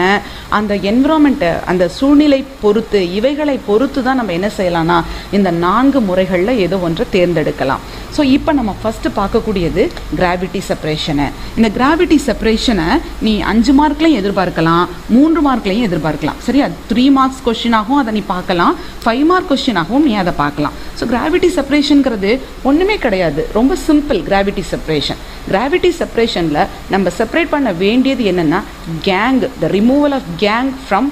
அந்த என்விரான்மெண்ட்டை, அந்த சூழ்நிலை பொறுத்து, இவைகளை பொறுத்து தான் நம்ம என்ன செய்யலாம்னா இந்த 4 முறைகளில் ஏதோ ஒன்றை தேர்ந்தெடுக்கலாம். ஸோ இப்போ நம்ம ஃபஸ்ட்டு பார்க்கக்கூடியது கிராவிட்டி செப்பரேஷனை. இந்த கிராவிட்டி செப்பரேஷனை நீ 5 மார்க்லையும் எதிர்பார்க்கலாம், 3 மார்க்லையும் எதிர்பார்க்கலாம். சரியா? 3 மார்க்ஸ் கொஸ்டினாகவும் அதை நீ பார்க்கலாம், 5 மார்க் கொஸ்டினாகவும் நீ அதை பார்க்கலாம். ஸோ கிராவிட்டி செப்பரேஷனுங்கிறது ஒன்றுமே கிடையாது, ரொம்ப சிம்பிள். கிராவிட்டி செப்பரேஷனில் நம்ம செப்பரேட் பண்ண வேண்டியது என்னென்னா gangue, the removal of gangue from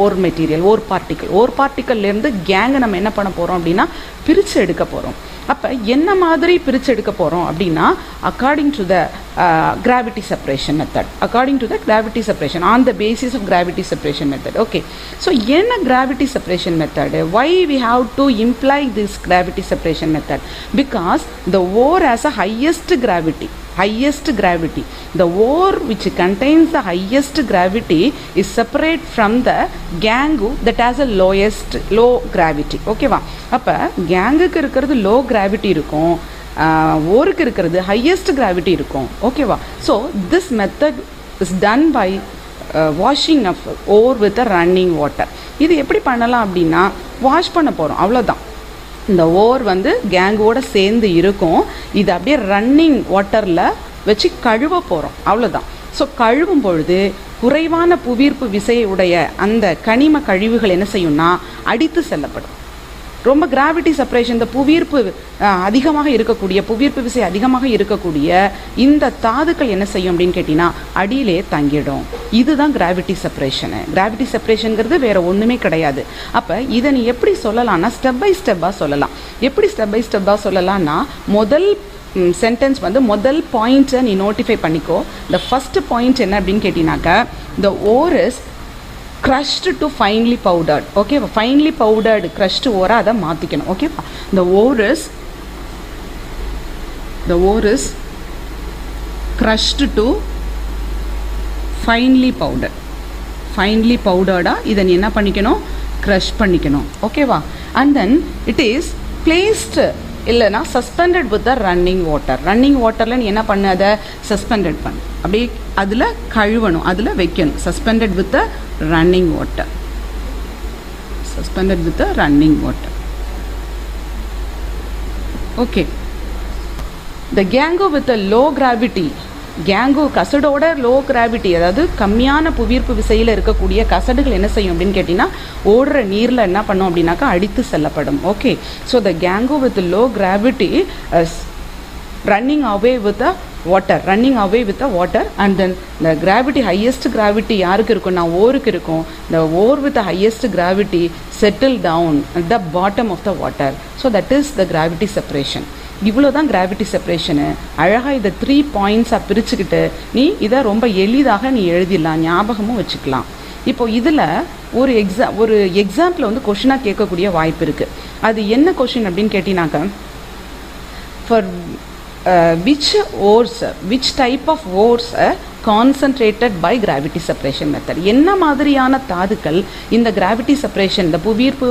ore material, ore பார்ட்டிக்கல்லேருந்து கேங்கை நம்ம என்ன பண்ண போகிறோம் அப்படின்னா பிரித்து எடுக்க போகிறோம். அப்போ என்ன மாதிரி பிரித்து எடுக்க போகிறோம் அப்படின்னா according to the gravity separation method, on the basis of gravity separation method. Okay, so என்ன gravity separation method? Why we have to imply this gravity separation method? Because the ore has a highest gravity. The ore which contains the highest gravity is separate from the gangue that has a low gravity. ஓகேவா? அப்போ கேங்குக்கு இருக்கிறது low gravity இருக்கும், ஓருக்கு இருக்கிறது highest gravity இருக்கும். ஓகேவா? So this method is done by washing of ore with a running water. இது எப்படி பண்ணலாம் அப்படின்னா வாஷ் பண்ண போகிறோம், அவ்வளோதான். இந்த ஓர் வந்து கேங்கோடு சேர்ந்து இருக்கும், இது அப்படியே ரன்னிங் வாட்டரில் வச்சு கழுவ போகிறோம், அவ்வளோதான். ஸோ கழுவும் பொழுது குறைவான புவியீர்ப்பு விசையுடைய அந்த கனிம கழிவுகள் என்ன செய்யும்னா அடித்து செல்லப்படும். ரொம்ப கிராவிட்டி செப்பரேஷன், இந்த புவியீர்ப்பு விசை அதிகமாக இருக்கக்கூடிய இந்த தாதுக்கள் என்ன செய்யும் அப்படின்னு கேட்டிங்கன்னா அடியிலே தங்கிடும். இதுதான் கிராவிட்டி செப்பரேஷனுங்கிறது வேற ஒன்றுமே கிடையாது. அப்போ இதை நீ எப்படி சொல்லலாம்னா ஸ்டெப் பை ஸ்டெப்பாக சொல்லலாம். எப்படி ஸ்டெப் பை ஸ்டெப்பாக சொல்லலாம்னா முதல் சென்டென்ஸ் வந்து முதல் பாயிண்ட்டை நீ நோட்டிஃபை பண்ணிக்கோ. இந்த ஃபர்ஸ்ட் பாயிண்ட் என்ன அப்படின்னு கேட்டினாக்கா the ORES crushed to finely powdered. Okay, finely powdered crushed ore அதை மாற்றிக்கணும். ஓகேவா? the ORES crushed to finely powdered இதை நீ என்ன பண்ணிக்கணும், க்ரஷ் பண்ணிக்கணும். ஓகேவா? And then it is placed இல்லைனா சஸ்பெண்டட் வித் த ரன்னிங் வாட்டரில் நீ என்ன பண்ண, அதை சஸ்பெண்டட் பண்ணு, அப்படியே அதில் கழுவணும், அதில் வைக்கணும். Suspended with the running water. Okay, the கேங்கோ வித் அ லோ கிராவிட்டி, கேங்கோ கசடோட லோ கிராவிட்டி, அதாவது கம்மியான புவியீர்ப்பு விசையில் இருக்கக்கூடிய கசடுகள் என்ன செய்யும் அப்படின்னு கேட்டிங்கன்னா ஓடுற நீரில் என்ன பண்ணும் அப்படின்னாக்கா அடித்து செல்லப்படும். ஓகே, ஸோ த கேங்கோ with low gravity running away with the water and then the gravity, highest gravity யாருக்கு இருக்கும்னா ஓருக்கு இருக்கும். the ore with the highest gravity settle down at the bottom of the water. so that is the gravity separation. இவ்வளோதான் gravity செப்பரேஷனு. அழகாக இதை 3 பாயிண்ட்ஸாக பிரிச்சுக்கிட்டு நீ இதை ரொம்ப எளிதாக நீ எழுதிடலாம், ஞாபகமும் வச்சுக்கலாம். இப்போ இதில் ஒரு எக்ஸாம்பிள் வந்து கொஷினாக கேட்கக்கூடிய வாய்ப்பு இருக்குது. அது என்ன கொஷின் அப்படின்னு கேட்டினாக்கா for which type of ores concentrated by gravity separation method. என்ன மாதிரியான தாதுக்கள் இந்த கிராவிட்டி செப்பரேஷன், இந்த புவியீர்ப்பு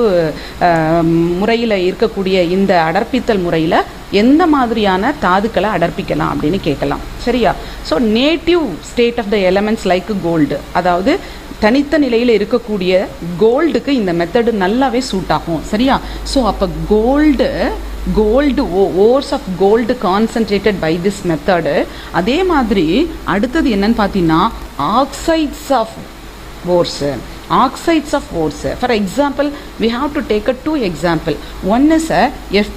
முறையில் இருக்கக்கூடிய இந்த அடர்ப்பித்தல் முறையில் எந்த மாதிரியான தாதுக்களை அடர்ப்பிக்கலாம் அப்படின்னு கேட்கலாம். சரியா? So native state of the elements like gold, அதாவது தனித்த நிலையில் இருக்கக்கூடிய கோல்டுக்கு இந்த மெத்தடு நல்லாவே சூட் ஆகும். சரியா? ஸோ அப்போ ores of gold concentrated by this method. அதே மாதிரி அடுத்தது என்னன்னு பார்த்தீங்கன்னா oxides of ores. oxides of ores. For example, we have to take a two example. One is a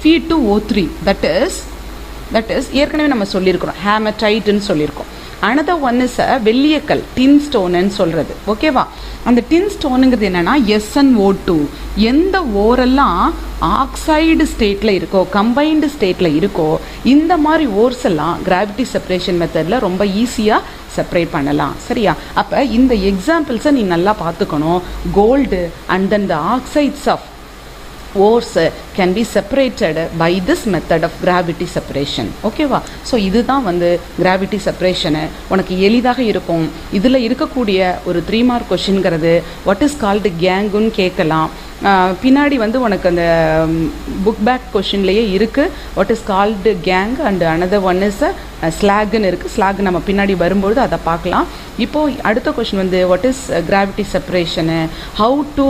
Fe2O3, that is ஏற்கனவே நம்ம சொல்லியிருக்கிறோம் ஹேமடைட்னு சொல்லியிருக்கோம். another one is a வெள்ளியக்கல் டின் ஸ்டோன்னு சொல்கிறது. ஓகேவா? அந்த டின் ஸ்டோனுங்கிறது என்னென்னா SnO2. எந்த ஓரெல்லாம் ஆக்சைடு ஸ்டேட்டில் இருக்கோ, கம்பைன்டு ஸ்டேட்டில் இருக்கோ, இந்த மாதிரி ஓர்ஸ் எல்லாம் கிராவிட்டி செப்பரேஷன் மெத்தடில் ரொம்ப ஈஸியாக செப்பரேட் பண்ணலாம். சரியா? அப்போ இந்த எக்ஸாம்பிள்ஸை நீ நல்லா பார்த்துக்கணும். Gold and then the oxides of ores can be separated by this method of gravity separation. ஓகேவா? ஸோ இதுதான் வந்து கிராவிட்டி செப்பரேஷனு உனக்கு எளிதாக இருக்கும். இதில் இருக்கக்கூடிய ஒரு 3 மார்க் கொஷின்ங்கிறது வாட் இஸ் கால்டு கேங்குன்னு கேட்கலாம். பின்னாடி வந்து உனக்கு அந்த புக் பேக் கொஷின்லேயே இருக்குது what is called gangue and another one is ஸ்லாக்னு இருக்குது. ஸ்லாக் நம்ம பின்னாடி வரும்பொழுது அதை பார்க்கலாம். இப்போது அடுத்த கொஷின் வந்து what is gravity separation, how to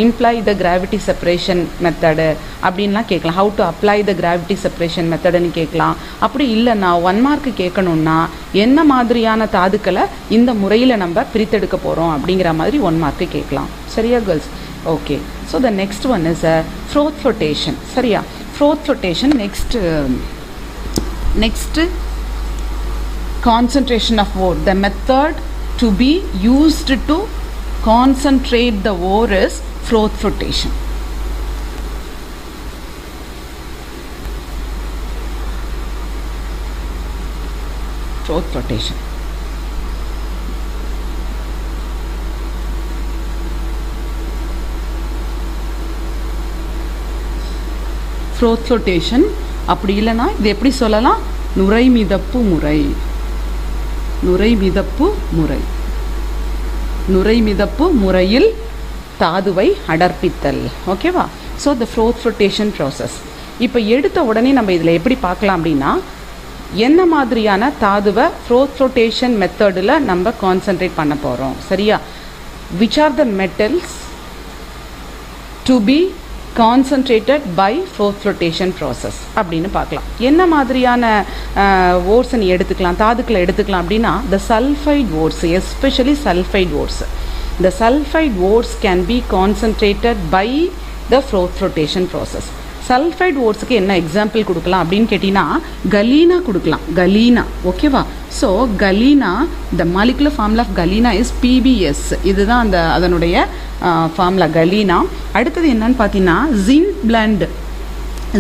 imply the gravity separation method அப்படின்லாம் கேட்கலாம். How to apply the gravity separation மெத்தடுன்னு கேட்கலாம். அப்படி இல்லைன்னா 1 மார்க் கேட்கணுன்னா என்ன மாதிரியான தாதுக்களை இந்த முறையில் நம்ம பிரித்தெடுக்க போகிறோம் அப்படிங்கிற மாதிரி 1 மார்க் கேட்கலாம். சரியா girls? Okay. So the next one is a froth flotation. சரியா? froth flotation next concentration of ore. The method to be used to concentrate the ore is froth flotation. Froth flotation. Froth flotation அப்படி இல்லைனா இது எப்படி சொல்லலாம்? நுரை மிதப்பு முறை. நுரை மிதப்பு முறை. நுரை மிதப்பு முறையில் தாதுவை அடர்ப்பித்தல். ஓகேவா? So the froth flotation process. இப்போ எடுத்த உடனே நம்ம இதில் எப்படி பார்க்கலாம் அப்படின்னா என்ன மாதிரியான தாதுவை ஃப்ரோத் ஃப்ளோட்டேஷன் மெத்தடில் நம்ம கான்சன்ட்ரேட் பண்ண போகிறோம். சரியா? Which are the metals to be concentrated by froth flotation process அப்படின்னு பார்க்கலாம். என்ன மாதிரியான ஓர்ஸ் நீ எடுத்துக்கலாம், தாதுக்களை எடுத்துக்கலாம் அப்படின்னா the sulfide ores, especially sulfide ores. The sulfide ores can be concentrated by the froth flotation process. Sulphide ஓர்ஸுக்கு என்ன எக்ஸாம்பிள் கொடுக்கலாம் அப்படின்னு கேட்டிங்கன்னா கலீனா கொடுக்கலாம். கலீனா. ஓகேவா? So galena, the molecular formula of galena is PbS. இதுதான் அந்த அதனுடைய ஃபார்முலா கலீனா. அடுத்தது என்னன்னு பார்த்தீங்கன்னா zinc blende.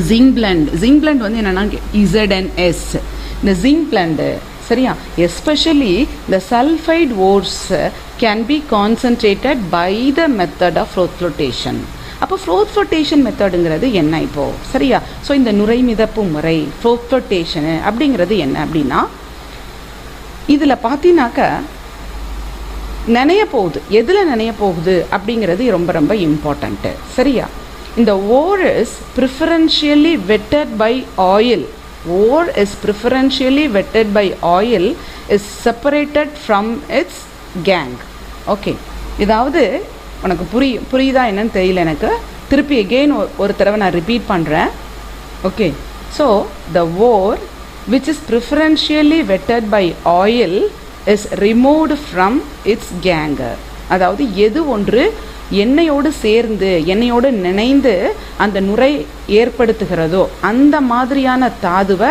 Zinc blende. Zinc blende வந்து என்னென்னா ZnS. இந்த ஜிங்க் பிளண்டு. சரியா? Especially the sulphide ores can be concentrated by the method of froth flotation. அப்போ ஃப்ரோத் ஃப்ளோட்டேஷன் மெத்தடுங்கிறது என்ன இப்போது? சரியா? ஸோ இந்த நுரை மிதப்பு முறை ஃப்ரோத் ஃப்ளோட்டேஷனு அப்படிங்கிறது என்ன அப்படின்னா இதில் பார்த்தீங்கன்னாக்க நனைய போகுது. எதில் நனைய போகுது அப்படிங்கிறது ரொம்ப ரொம்ப இம்பார்ட்டண்ட்டு. சரியா? இந்த ore is preferentially wetted by oil. Ore is preferentially wetted by oil is separated from its gang. Okay. இதாவது உனக்கு புரியுதா என்னன்னு தெரியல எனக்கு. திருப்பி எகெயின் ஒரு தடவை நான் ரிப்பீட் பண்ணுறேன். Okay. So the ore which is preferentially wetted by oil is removed from its gang. அதாவது எது ஒன்று எண்ணெயோடு சேர்ந்து எண்ணெயோடு நினைந்து அந்த நுரை ஏற்படுத்துகிறதோ அந்த மாதிரியான தாதுவை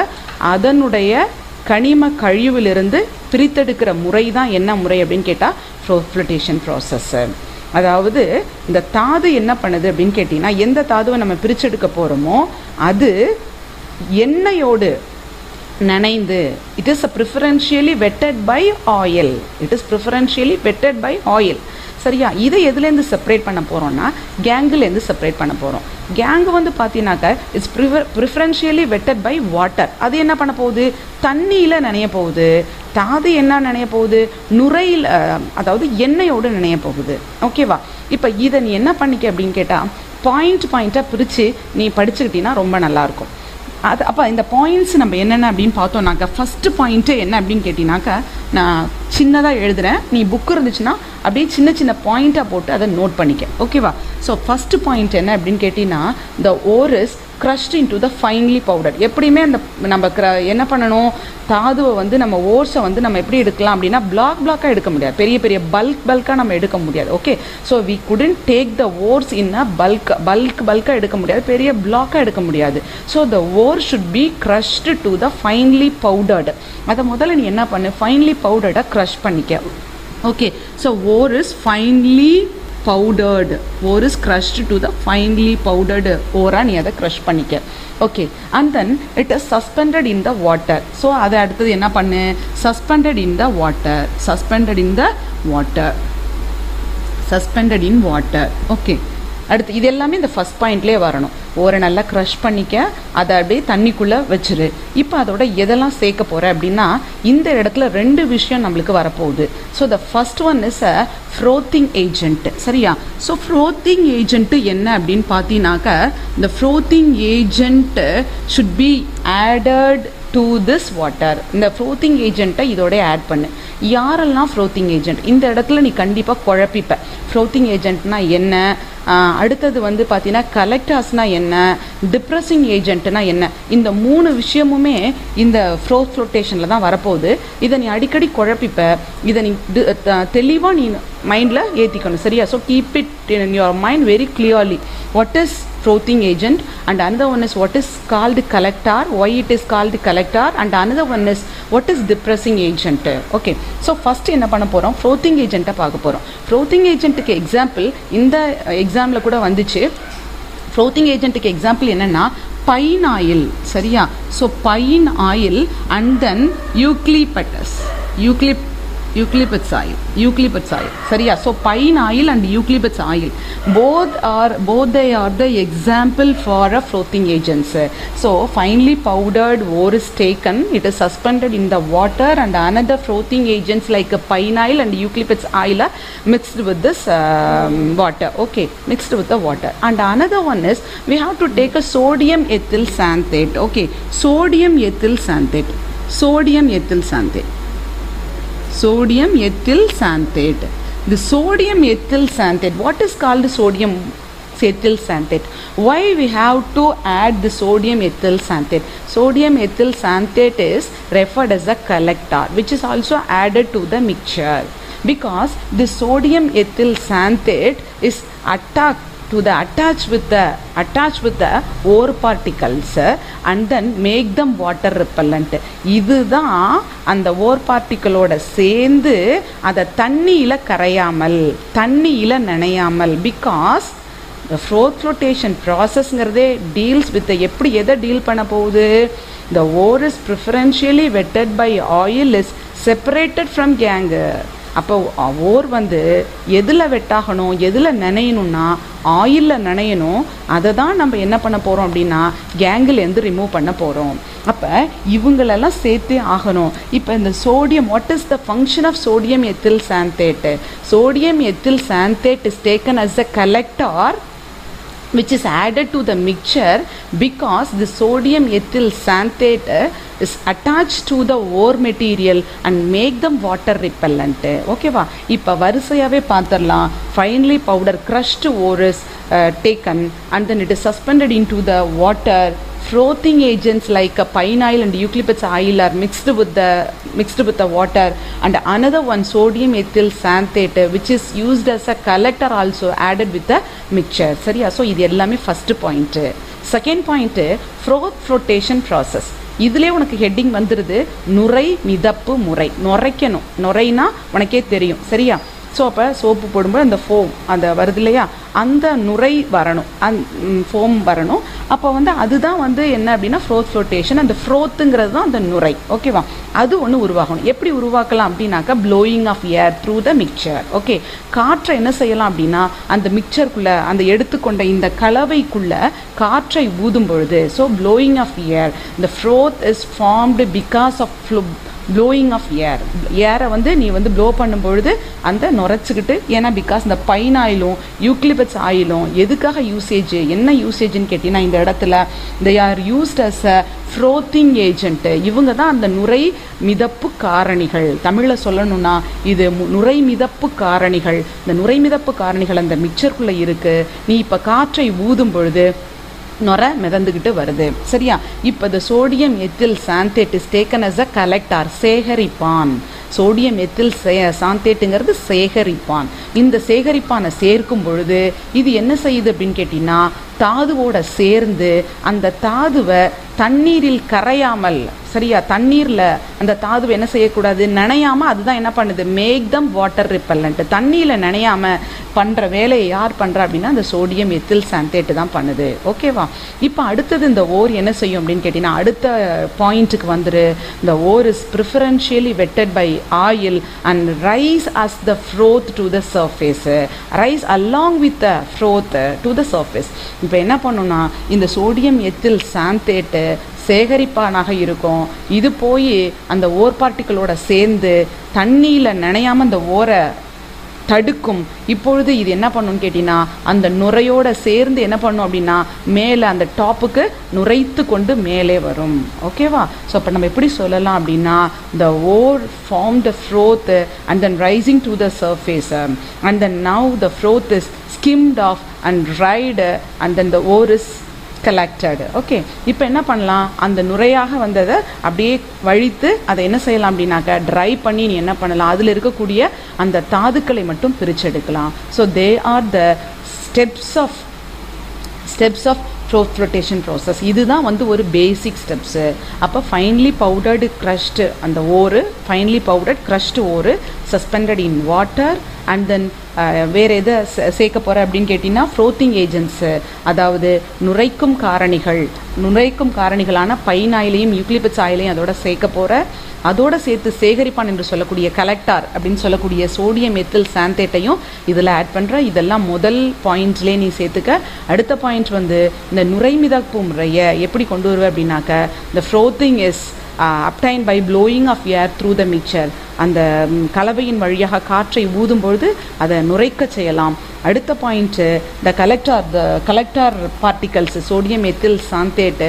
அதனுடைய கனிம கழிவிலிருந்து பிரித்தெடுக்கிற முறை தான் என்ன முறை அப்படின்னு கேட்டால் ஃப்ரோத் ஃப்ளோட்டேஷன் ப்ராசஸ். அதாவது இந்த தாது என்ன பண்ணுது அப்படின்னு கேட்டிங்கன்னா எந்த தாதுவை நம்ம பிரிச்செடுக்க போகிறோமோ அது எண்ணெயோடு நனைந்து it is preferentially wetted by oil. It is preferentially wetted by oil. சரியா? இதை எதுலேருந்து செப்பரேட் பண்ண போகிறோம்னா கேங்குலேருந்து செப்பரேட் பண்ண போகிறோம். கேங்கு வந்து பார்த்தீங்கன்னாக்க இட்ஸ் ப்ரிஃபரன்ஷியலி வெட்டட் பை வாட்டர். அது என்ன பண்ண போகுது? தண்ணியில் நனைய போகுது. தாது என்ன நனைய போகுது? நுரையில், அதாவது எண்ணெயோடு நனைய போகுது. ஓகேவா? இப்போ இதை நீ என்ன பண்ணிக்க அப்படின்னு கேட்டால் பாயிண்ட்டாக பிரித்து நீ படிச்சுக்கிட்டீங்கன்னா ரொம்ப நல்லாயிருக்கும். அது அப்போ இந்த பாயிண்ட்ஸ் நம்ம என்னென்ன அப்படின்னு பார்த்தோம்னாக்கா ஃபஸ்ட்டு பாயிண்ட்டு என்ன அப்படின்னு கேட்டிங்கனாக்கா நான் சின்னதாக எழுதுகிறேன். நீ புக் இருந்துச்சுன்னா அப்படியே சின்ன சின்ன பாயிண்ட்டாக போட்டு அதை நோட் பண்ணிக்க. ஓகேவா? ஸோ ஃபஸ்ட்டு பாயிண்ட் என்ன அப்படின்னு கேட்டிங்கன்னா the ore is crushed into the finely powdered. எப்படியுமே அந்த நம்ம என்ன பண்ணணும், தாதுவை வந்து நம்ம ஓர்ஸை வந்து நம்ம எப்படி எடுக்கலாம் அப்படின்னா பிளாக்காக எடுக்க முடியாது, பெரிய பெரிய பல்காக நம்ம எடுக்க முடியாது. Okay, so we couldn't take the ores in a பல்காக எடுக்க முடியாது, பெரிய பிளாக்காக எடுக்க முடியாது. So the ore should be crushed to the finely powdered. அதை முதல்ல நீ என்ன பண்ணு, ஃபைன்லி பவுடர்டை க்ரஷ் பண்ணிக்க. Okay, so wore is finally powdered, ore is crushed to the finely powdered ore நீ அதை crush பண்ணிக்க. Okay, and then it is suspended in the water. So அதை அடுத்தது என்ன பண்ணு, suspended in the water, suspended in the water, suspended in water. Okay, அடுத்து இது எல்லாமே இந்த ஃபஸ்ட் பாயிண்ட்லேயே வரணும். ஓரை நல்லா க்ரஷ் பண்ணிக்க, அதை அப்படியே தண்ணிக்குள்ளே வச்சிரு. இப்போ அதோட எதெல்லாம் சேர்க்க போகிற அப்படின்னா இந்த இடத்துல ரெண்டு விஷயம் நம்மளுக்கு வரப்போகுது. So the first one is a frothing agent. சரியா? ஸோ ஃப்ரோத்திங் ஏஜென்ட்டு என்ன அப்படின்னு பார்த்தீங்கன்னாக்க, இந்த frothing agent should be added to this water. இந்த ஃப்ரோத்திங் ஏஜென்ட்டை இதோட ஆட் பண்ணு. யாரெல்லாம் ஃப்ரோத்திங் ஏஜென்ட், இந்த இடத்துல நீ கண்டிப்பாக குழப்பிப்ப. ஃப்ரோத்திங் ஏஜென்ட்னா என்ன, அடுத்தது வந்து பார்த்தீங்கன்னா கலெக்டர்ஸ்னா என்ன, டிப்ரெசிங் ஏஜென்ட்னா என்ன, இந்த மூணு விஷயமுமே இந்த ஃப்ரோத் ஃப்ளோட்டேஷனில் தான் வரப்போகுது. இதை நீ அடிக்கடி குழப்பிப்ப, இதை நீ தெளிவாக நீ மைண்டில் ஏற்றிக்கணும். சரியா? So keep it in your mind very clearly. What is frothing agent and another one is what is called collector, why it is called collector, and another one is what is depressing agent. Okay, so first என்ன பண்ண போறோம், frothing agent பார்க்க போறோம். frothing agent க்கு example இந்த எக்ஸாம்ல கூட வந்துச்சு. frothing agent க்கு எக்ஸாம்பிள் என்னன்னா பைன் ஆயில். சரியா? So pine oil and then eucalyptus oil. சரியா? so pine oil and eucalyptus oil both they are the example for a frothing agents. So finely powdered ore is taken, it is suspended in the water, and another frothing agents like pine oil and eucalyptus oil are mixed with this water. Okay, mixed with the water. And another one is we have to take a sodium ethyl xanthate. Okay, sodium ethyl xanthate, sodium ethyl xanthate. The sodium ethyl xanthate, what is called sodium ethyl xanthate? Why we have to add the sodium ethyl xanthate? Sodium ethyl xanthate is referred as a collector, which is also added to the mixture, because the sodium ethyl xanthate is attached with the ore particles and then make them water repellent. இதுதான் அந்த ஓர் பார்ட்டிகளோட சேர்ந்து அதை தண்ணியில் கரையாமல், தண்ணியில் நனையாமல், because the froth flotation processங்கிறதே deals with எப்படி எதை டீல் பண்ண போகுது, the ore is preferentially wetted by oil is separated from gang. அப்போ ஓர் வந்து எதில் வெட்டாகணும், எதில் நனையணும்னா ஆயிலில் நனையணும். அதை தான் நம்ம என்ன பண்ண போகிறோம் அப்படின்னா கேங்கிலேருந்து ரிமூவ் பண்ண போகிறோம். அப்போ இவங்களெல்லாம் சேர்த்தே ஆகணும். இப்போ இந்த sodium, what is the function of sodium ethyl xanthate? Sodium ethyl xanthate is taken as a collector which is added to the mixture, because the sodium ethyl xanthate is attached to the ore material and make them water repellent. Okay va? இப்போ வரிசையாவே பார்த்தறலாம். Finely powder crushed ore is taken and then it is suspended into the water. Frothing agents like pine oil and eucalyptus oil are mixed with the water, and another one sodium ethyl xanthate which is used as a collector also added with the mixture. சரியா? So இது எல்லாமே first point. Second point froth flotation process. இதுலேயே உனக்கு heading வந்துடுது, நுரை மிதப்பு முறை. நுரைக்கணும், நுரைனா உனக்கே தெரியும். சரியா? ஸோ அப்போ சோப்பு போடும்போது அந்த ஃபோம் அந்த வருது இல்லையா, அந்த நுரை வரணும், ஃபோம் வரணும். அப்போ வந்து அதுதான் வந்து என்ன அப்படின்னா ஃப்ரோத் ஃப்ளோட்டேஷன். அந்த ஃப்ரோத்துங்கிறது தான் அந்த நுரை. ஓகேவா? அது ஒன்று உருவாகணும். எப்படி உருவாக்கலாம் அப்படின்னாக்கா blowing of air through the mixture. Okay, காற்றை என்ன செய்யலாம் அப்படின்னா அந்த மிக்சருக்குள்ளே, அந்த எடுத்துக்கொண்ட இந்த கலவைக்குள்ளே காற்றை ஊதும் பொழுது, ஸோ ப்ளோயிங் ஆஃப் ஏர், இந்த froth is formed because of blowing of air. ஏரை வந்து நீ வந்து ப்ளோ பண்ணும்பொழுது அந்த நுரைச்சிக்கிட்டு, ஏன்னா பிகாஸ் இந்த பைன் ஆயிலும் யூக்லிபஸ் ஆயிலும் எதுக்காக யூசேஜ், என்ன யூசேஜ்னு கேட்டிங்கன்னா இந்த இடத்துல they are used as a frothing agent. இவங்க தான் அந்த நுரை மிதப்பு காரணிகள். தமிழில் சொல்லணும்னா இது நுரை மிதப்பு காரணிகள். இந்த நுரை மிதப்பு காரணிகள் அந்த மிக்சருக்குள்ளே இருக்குது. நீ இப்போ காற்றை ஊதும் பொழுது நுரை மிதந்துக்கிட்டு வருது. சரியா? இப்போ the sodium ethyl xanthate is taken as a collector, சேகரிப்பான். சோடியம் எத்தில் சாந்தேட்டுங்கிறது சேகரிப்பான். இந்த சேகரிப்பானை சேர்க்கும் பொழுது இது என்ன செய்யுது அப்படின்னு கேட்டிங்கன்னா, தாதுவோட சேர்ந்து அந்த தாதுவை தண்ணீரில் கரையாமல், சரியா, தண்ணீரில் அந்த தாதுவை என்ன செய்யக்கூடாது, நனையாமல், அதுதான் என்ன பண்ணுது, மேக் தம் வாட்டர் ரிப்பல்லண்ட். தண்ணியில் நனையாமல் பண்ணுற வேலையை யார் பண்ணுறா அப்படின்னா அந்த சோடியம் எத்தில் சாந்தேட்டு தான் பண்ணுது. ஓகேவா? இப்போ அடுத்தது இந்த ஓர் என்ன செய்யும் அப்படின்னு கேட்டிங்கன்னா, அடுத்த பாயிண்ட்டுக்கு வந்துரு. இந்த ore is preferentially wetted by oil and rise as the froth to the surface. Rise along with the froth to the surface. இப்போ என்ன பண்ணுன்னா, இந்த சோடியம் எத்தில் சாந்தேட்டு சேகரிப்பானாக இருக்கும். இது போய் அந்த ஓர் பார்ட்டிகளோட சேர்ந்து தண்ணியில் நனையாமல் அந்த ஓரை தடுக்கும். இப்பொழுது இது என்ன பண்ணுன்னு கேட்டிங்கன்னா, அந்த நுரையோட சேர்ந்து என்ன பண்ணும் அப்படின்னா மேலே அந்த டாப்புக்கு நுரைத்து கொண்டு மேலே வரும். ஓகேவா? ஸோ அப்போ நம்ம எப்படி சொல்லலாம் அப்படின்னா, the ore formed the froth and then rising to the surface and then now the froth is skimmed off and dried and then the ore is collected. Okay, இப்போ என்ன பண்ணலாம், அந்த நுரையாக வந்ததை அப்படியே வழித்து அதை என்ன செய்யலாம் அப்படின்னாக்கா ட்ரை பண்ணி நீ என்ன பண்ணலாம், அதில் இருக்கக்கூடிய அந்த தாதுக்களை மட்டும் பிரிச்செடுக்கலாம். So they are the steps of Froth flotation process. இதுதான் வந்து ஒரு பேசிக் ஸ்டெப்ஸு. அப்போ ஃபைன்லி பவுடர்டு க்ரஷ்டு அந்த ore, finely powdered crushed ore suspended in water and then வேறு எதை சேர்க்க போகிற அப்படின்னு கேட்டிங்கன்னா ஃப்ரோத்திங் ஏஜென்ட்ஸு, அதாவது நுரைக்கும் காரணிகளான பைன் ஆயிலையும் யூக்லிப்டஸ் ஆயிலையும் அதோட சேர்க்க போகிற. அதோடு சேர்த்து சேகரிப்பான் என்று சொல்லக்கூடிய கலெக்டார் அப்படின்னு சொல்லக்கூடிய சோடியம் எத்தில் சாந்தேட்டையும் இதில் ஆட் பண்ணுற. இதெல்லாம் முதல் பாயிண்ட்லேயே நீ சேர்த்துக்க. அடுத்த பாயிண்ட் வந்து இந்த நுரை மிதப்பு முறையை எப்படி கொண்டு வருவேன் அப்படின்னாக்க, இந்த frothing is obtained by blowing of air through the mixture. அந்த கலவையின் வழியாக காற்றை ஊதும் பொழுது அதை நுரைக்க செய்யலாம். அடுத்த point, the collector particles sodium ethyl xanthate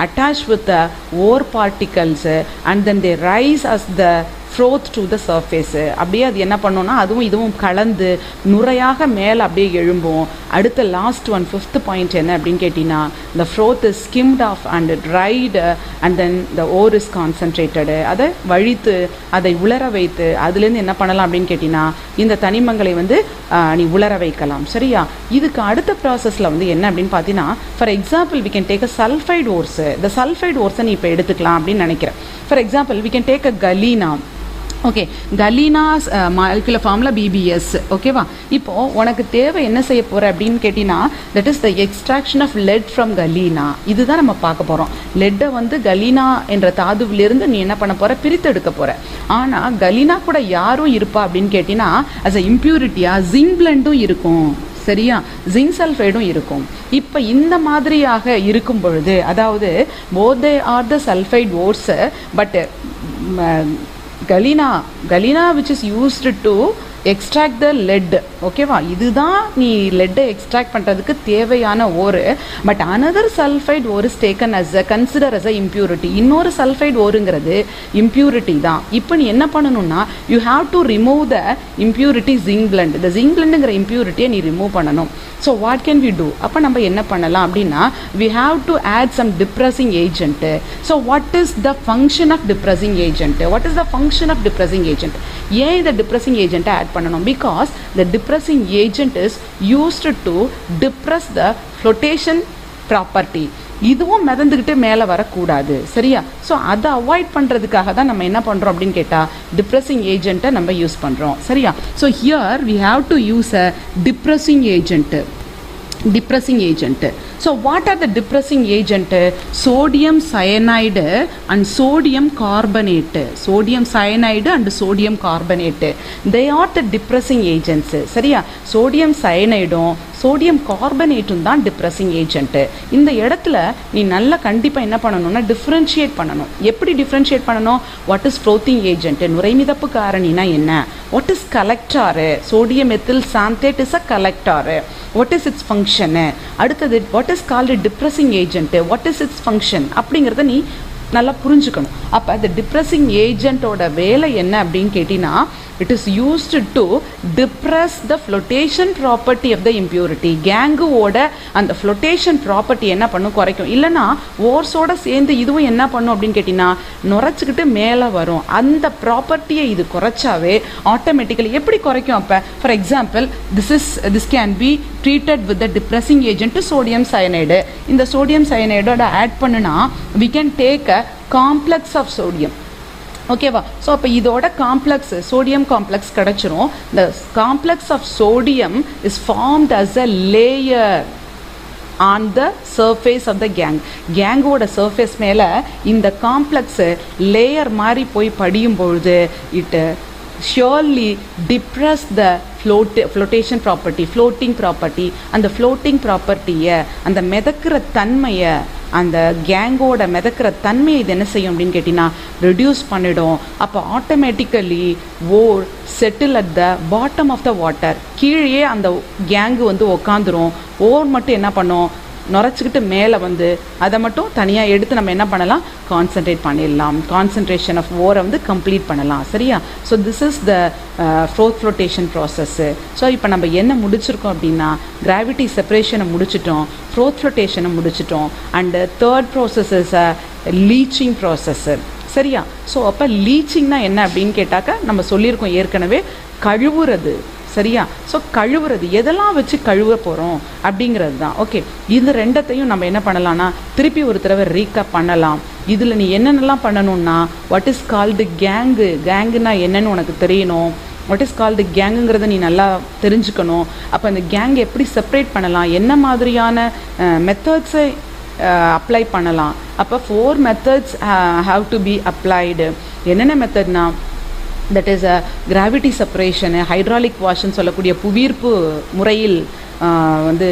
attach with the ore particles and then they rise as the froth to the surface. அப்படியே அது என்ன பண்ணோன்னா அதுவும் இதுவும் கலந்து நுரையாக மேலே அப்படியே எழும்பும். அடுத்த லாஸ்ட் ஒன், ஃபிஃப்த் பாயிண்ட் என்ன அப்படின்னு கேட்டிங்கன்னா, the froth is skimmed off and dried and then the ore is concentrated. அதை வழித்து அதை உலர வைத்து அதுலேருந்து என்ன பண்ணலாம் அப்படின்னு கேட்டிங்கன்னா இந்த தனிமங்களை வந்து நீ உலர வைக்கலாம். சரியா? இதுக்கு அடுத்த ப்ராசஸில் வந்து என்ன அப்படின்னு பார்த்தீங்கன்னா, for example we can take a sulfide ores. இந்த சல்ஃபைடு ஓர்ஸை நீ இப்போ எடுத்துக்கலாம் அப்படின்னு நினைக்கிறேன். For example we can take a galena. Okay, galena's molecular ஃபார்மில் பிபிஎஸ். ஓகேவா? இப்போது உனக்கு தேவை என்ன செய்ய போகிற அப்படின்னு கேட்டிங்கன்னா, that is the extraction of lead from galena. இதுதான் நம்ம பார்க்க போகிறோம். லெட்டை வந்து கலீனா என்ற தாதுவிலிருந்து நீ என்ன பண்ண போகிற, பிரித்து எடுக்க போகிற. ஆனால் கலீனா கூட யாரும் இருப்பா அப்படின்னு கேட்டிங்கன்னா, அஸ் அ இம்ப்யூரிட்டியாக ஜிங்க் பிளண்டும் இருக்கும். சரியா? ஜிங்க் சல்ஃபைடும் இருக்கும். இப்போ இந்த மாதிரியாக இருக்கும் பொழுது, அதாவது both they are the sulphide ores but galena which is used to extract the lead. ஓகேவா? இதுதான் நீ லெட்டை எக்ஸ்ட்ராக்ட் பண்ணுறதுக்கு தேவையான ore. But another sulphide ore is taken as a consider as a impurity. இன்னொரு சல்ஃபைட் ஓருங்கிறது இம்ப்யூரிட்டி தான். இப்போ நீ என்ன பண்ணணும்னா, you have to remove the impurity zinc blende. இந்த ஜிங்க் பிளண்டுங்கிற இம்ப்யூரிட்டியை நீ ரிமூவ் பண்ணணும். So what can we do? அப்போ நம்ம என்ன பண்ணலாம் அப்படின்னா, we have to add some depressing agent. So what is the function of depressing agent? What is the function of depressing agent? ஏன் இந்த டிப்ரெசிங் ஏஜென்ட்டை ஆட் பண்ணணும்? Because the depressing agent is used to depress the flotation property. இதுவும் மிதந்துக்கிட்டு மேலே வரக்கூடாது. சரியா? So அதை avoid பண்ணுறதுக்காக தான் நம்ம என்ன பண்ணுறோம் அப்படின்னு கேட்டால் டிப்ரெஸிங் ஏஜென்ட்டை நம்ம யூஸ் பண்ணுறோம். சரியா? So here we have to use a depressing agent. So what are the depressing agent? Sodium cyanide and sodium carbonate. They are the depressing agents. சரியா? sodium cyanide சோடியம் கார்பனேட்டும் தான் டிப்ரெஸிங் ஏஜென்ட்டு. இந்த இடத்துல நீ நல்லா கண்டிப்பாக என்ன பண்ணணும்னா டிஃப்ரென்ஷியேட் பண்ணணும். எப்படி டிஃப்ரென்ஷியேட் பண்ணணும்? What is frothing agent? நுரைமிதப்பு காரணினா என்ன? What is collector? Sodium ethyl xanthate is a collector. What is its function? அடுத்தது what is called depressing agent, what is its function அப்படிங்கிறத நீ நல்லா புரிஞ்சுக்கணும். அப்போ இந்த டிப்ரெஸிங் ஏஜென்ட்டோட வேலை என்ன அப்படின்னு கேட்டிங்கன்னா, It is used to depress the flotation property of the impurity. கேங்குவோட அந்த flotation property என்ன பண்ணும், குறைக்கும். இல்லைனா ஓர்ஸோட சேர்ந்து இதுவும் என்ன பண்ணும் அப்படின்னு கேட்டிங்கன்னா நுரைச்சிக்கிட்டு மேலே வரும். அந்த ப்ராப்பர்ட்டியை இது குறைச்சாவே ஆட்டோமேட்டிக்கலி எப்படி குறைக்கும்? அப்போ for example this can be treated with the depressing agent to sodium cyanide. இந்த sodium cyanide ஆட் பண்ணுனா we can take a complex of sodium. ஓகேவா? ஸோ அப்போ இதோட காம்ப்ளெக்ஸ் சோடியம் காம்ப்ளெக்ஸ் கிடச்சிரும். the complex of sodium is formed as a layer on the surface of the கேங்கோட surface மேலே இந்த complex layer மாதிரி போய் படியும் பொழுது it surely depress the flotation property, floating property. அந்த floating property-யை அந்த மிதக்கிற தன்மையை அந்த கேங்கோட மிதக்கிற தன்மையை இது என்ன செய்யும் அப்படின்னு கேட்டிங்கன்னா ரெடியூஸ் பண்ணிடும். அப்போ automatically ore settle at the bottom of the water. கீழே அந்த கேங்கு வந்து உக்காந்துரும். ஓர் மட்டும் என்ன பண்ணும், நுரைச்சிக்கிட்டு மேலே வந்து அதை மட்டும் தனியாக எடுத்து நம்ம என்ன பண்ணலாம், கான்சன்ட்ரேட் பண்ணிடலாம். கான்சன்ட்ரேஷன் ஆஃப் ஓரை வந்து கம்ப்ளீட் பண்ணலாம். சரியா? So this is the froth flotation process. So இப்போ நம்ம என்ன முடிச்சிருக்கோம் அப்படின்னா கிராவிட்டி செப்பரேஷனை முடிச்சிட்டோம், ஃப்ரோத் ஃப்ளோட்டேஷனை முடிச்சிட்டோம். And third process is leaching process. சரியா? ஸோ அப்போ லீச்சிங்னா என்ன அப்படின்னு கேட்டாக்கா நம்ம சொல்லியிருக்கோம் ஏற்கனவே, கழுவுறது. சரியா? ஸோ கழுவுறது, எதெல்லாம் வச்சு கழுவ போகிறோம் அப்படிங்கிறது தான். ஓகே, இந்த ரெண்டத்தையும் நம்ம என்ன பண்ணலாம்னா திருப்பி ஒரு தடவை ரீகப் பண்ணலாம். இதில் நீ என்னென்னலாம் பண்ணணும்னா வாட் இஸ் கால்டு கேங்குனா என்னன்னு உனக்கு தெரியணும். வாட் இஸ் கால்டு கேங்குங்கிறத நீ நல்லா தெரிஞ்சுக்கணும். அப்போ அந்த கேங் எப்படி செப்பரேட் பண்ணலாம், என்ன மாதிரியான மெத்தட்ஸை அப்ளை பண்ணலாம். அப்போ 4 methods have to be applied. என்னென்ன மெத்தட்னா that is a gravity separation, hydraulic washன்னு சொல்லக்கூடிய புவியீர்ப்பு முறையில் வந்து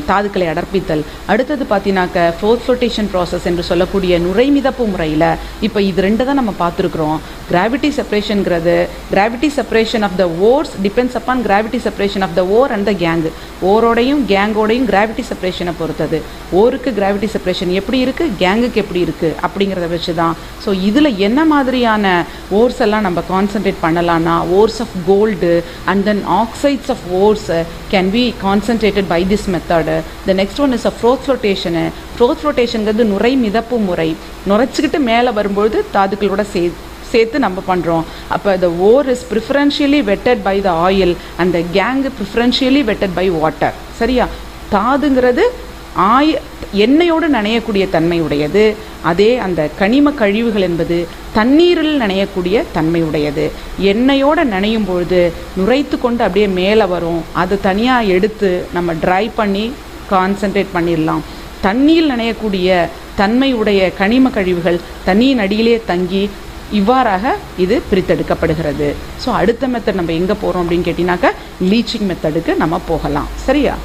தாதுக்களை அடர்ப்பித்தல். அடுத்தது பார்த்தீங்கன்னாக்க ஃப்ரோத் ஃப்ளோட்டேஷன் ப்ராசஸ் என்று சொல்லக்கூடிய நுரைமிதப்பு முறையில் இப்போ இது ரெண்டு தான் நம்ம பார்த்துருக்குறோம். கிராவிட்டி செப்பரேஷனுங்கிறது gravity separation of the ores depends upon gravity separation of the ore and the gangue. ஓரோடையும் கேங்கோடையும் கிராவிட்டி செப்பரேஷனை பொறுத்தது. ஓருக்கு கிராவிட்டி செப்பரேஷன் எப்படி இருக்குது, கேங்குக்கு எப்படி இருக்குது அப்படிங்கிறத வச்சு தான். ஸோ இதில் என்ன மாதிரியான ஓர்ஸ் எல்லாம் நம்ம கான்சன்ட்ரேட் பண்ணலான்னா ores of gold and then oxides of ores can be concentrated by this method. The next one is a froth flotation. Froth flotation ங்கிறது நுரை மிதப்பு முறை. நுரைச்சிக்கிட்டு மேலே வரும்பொழுது தாதுக்களோட சேர்த்து நம்ம பண்ணுறோம். அப்போ the ore is preferentially wetted by the oil and the gang preferentially wetted by water. சரியா? தாதுங்கிறது எண்ணெயோடு நனையக்கூடிய தன்மை உடையது. அதே அந்த கனிம கழிவுகள் என்பது தண்ணீரில் நனையக்கூடிய தன்மை உடையது. எண்ணெயோடு நனையும் பொழுது நுரைத்து கொண்டு அப்படியே மேலே வரும். அதை தனியாக எடுத்து நம்ம ட்ரை பண்ணி கான்சன்ட்ரேட் பண்ணிடலாம். தண்ணீர் நனையக்கூடிய தன்மை உடைய கனிம கழிவுகள் தண்ணியின் அடியிலே தங்கி இவ்வாறாக இது பிரித்தெடுக்கப்படுகிறது. ஸோ அடுத்த மெத்தட் நம்ம எங்கே போகிறோம் அப்படின்னு கேட்டிங்கனாக்கா லீச்சிங் மெத்தடுக்கு நம்ம போகலாம். சரியா?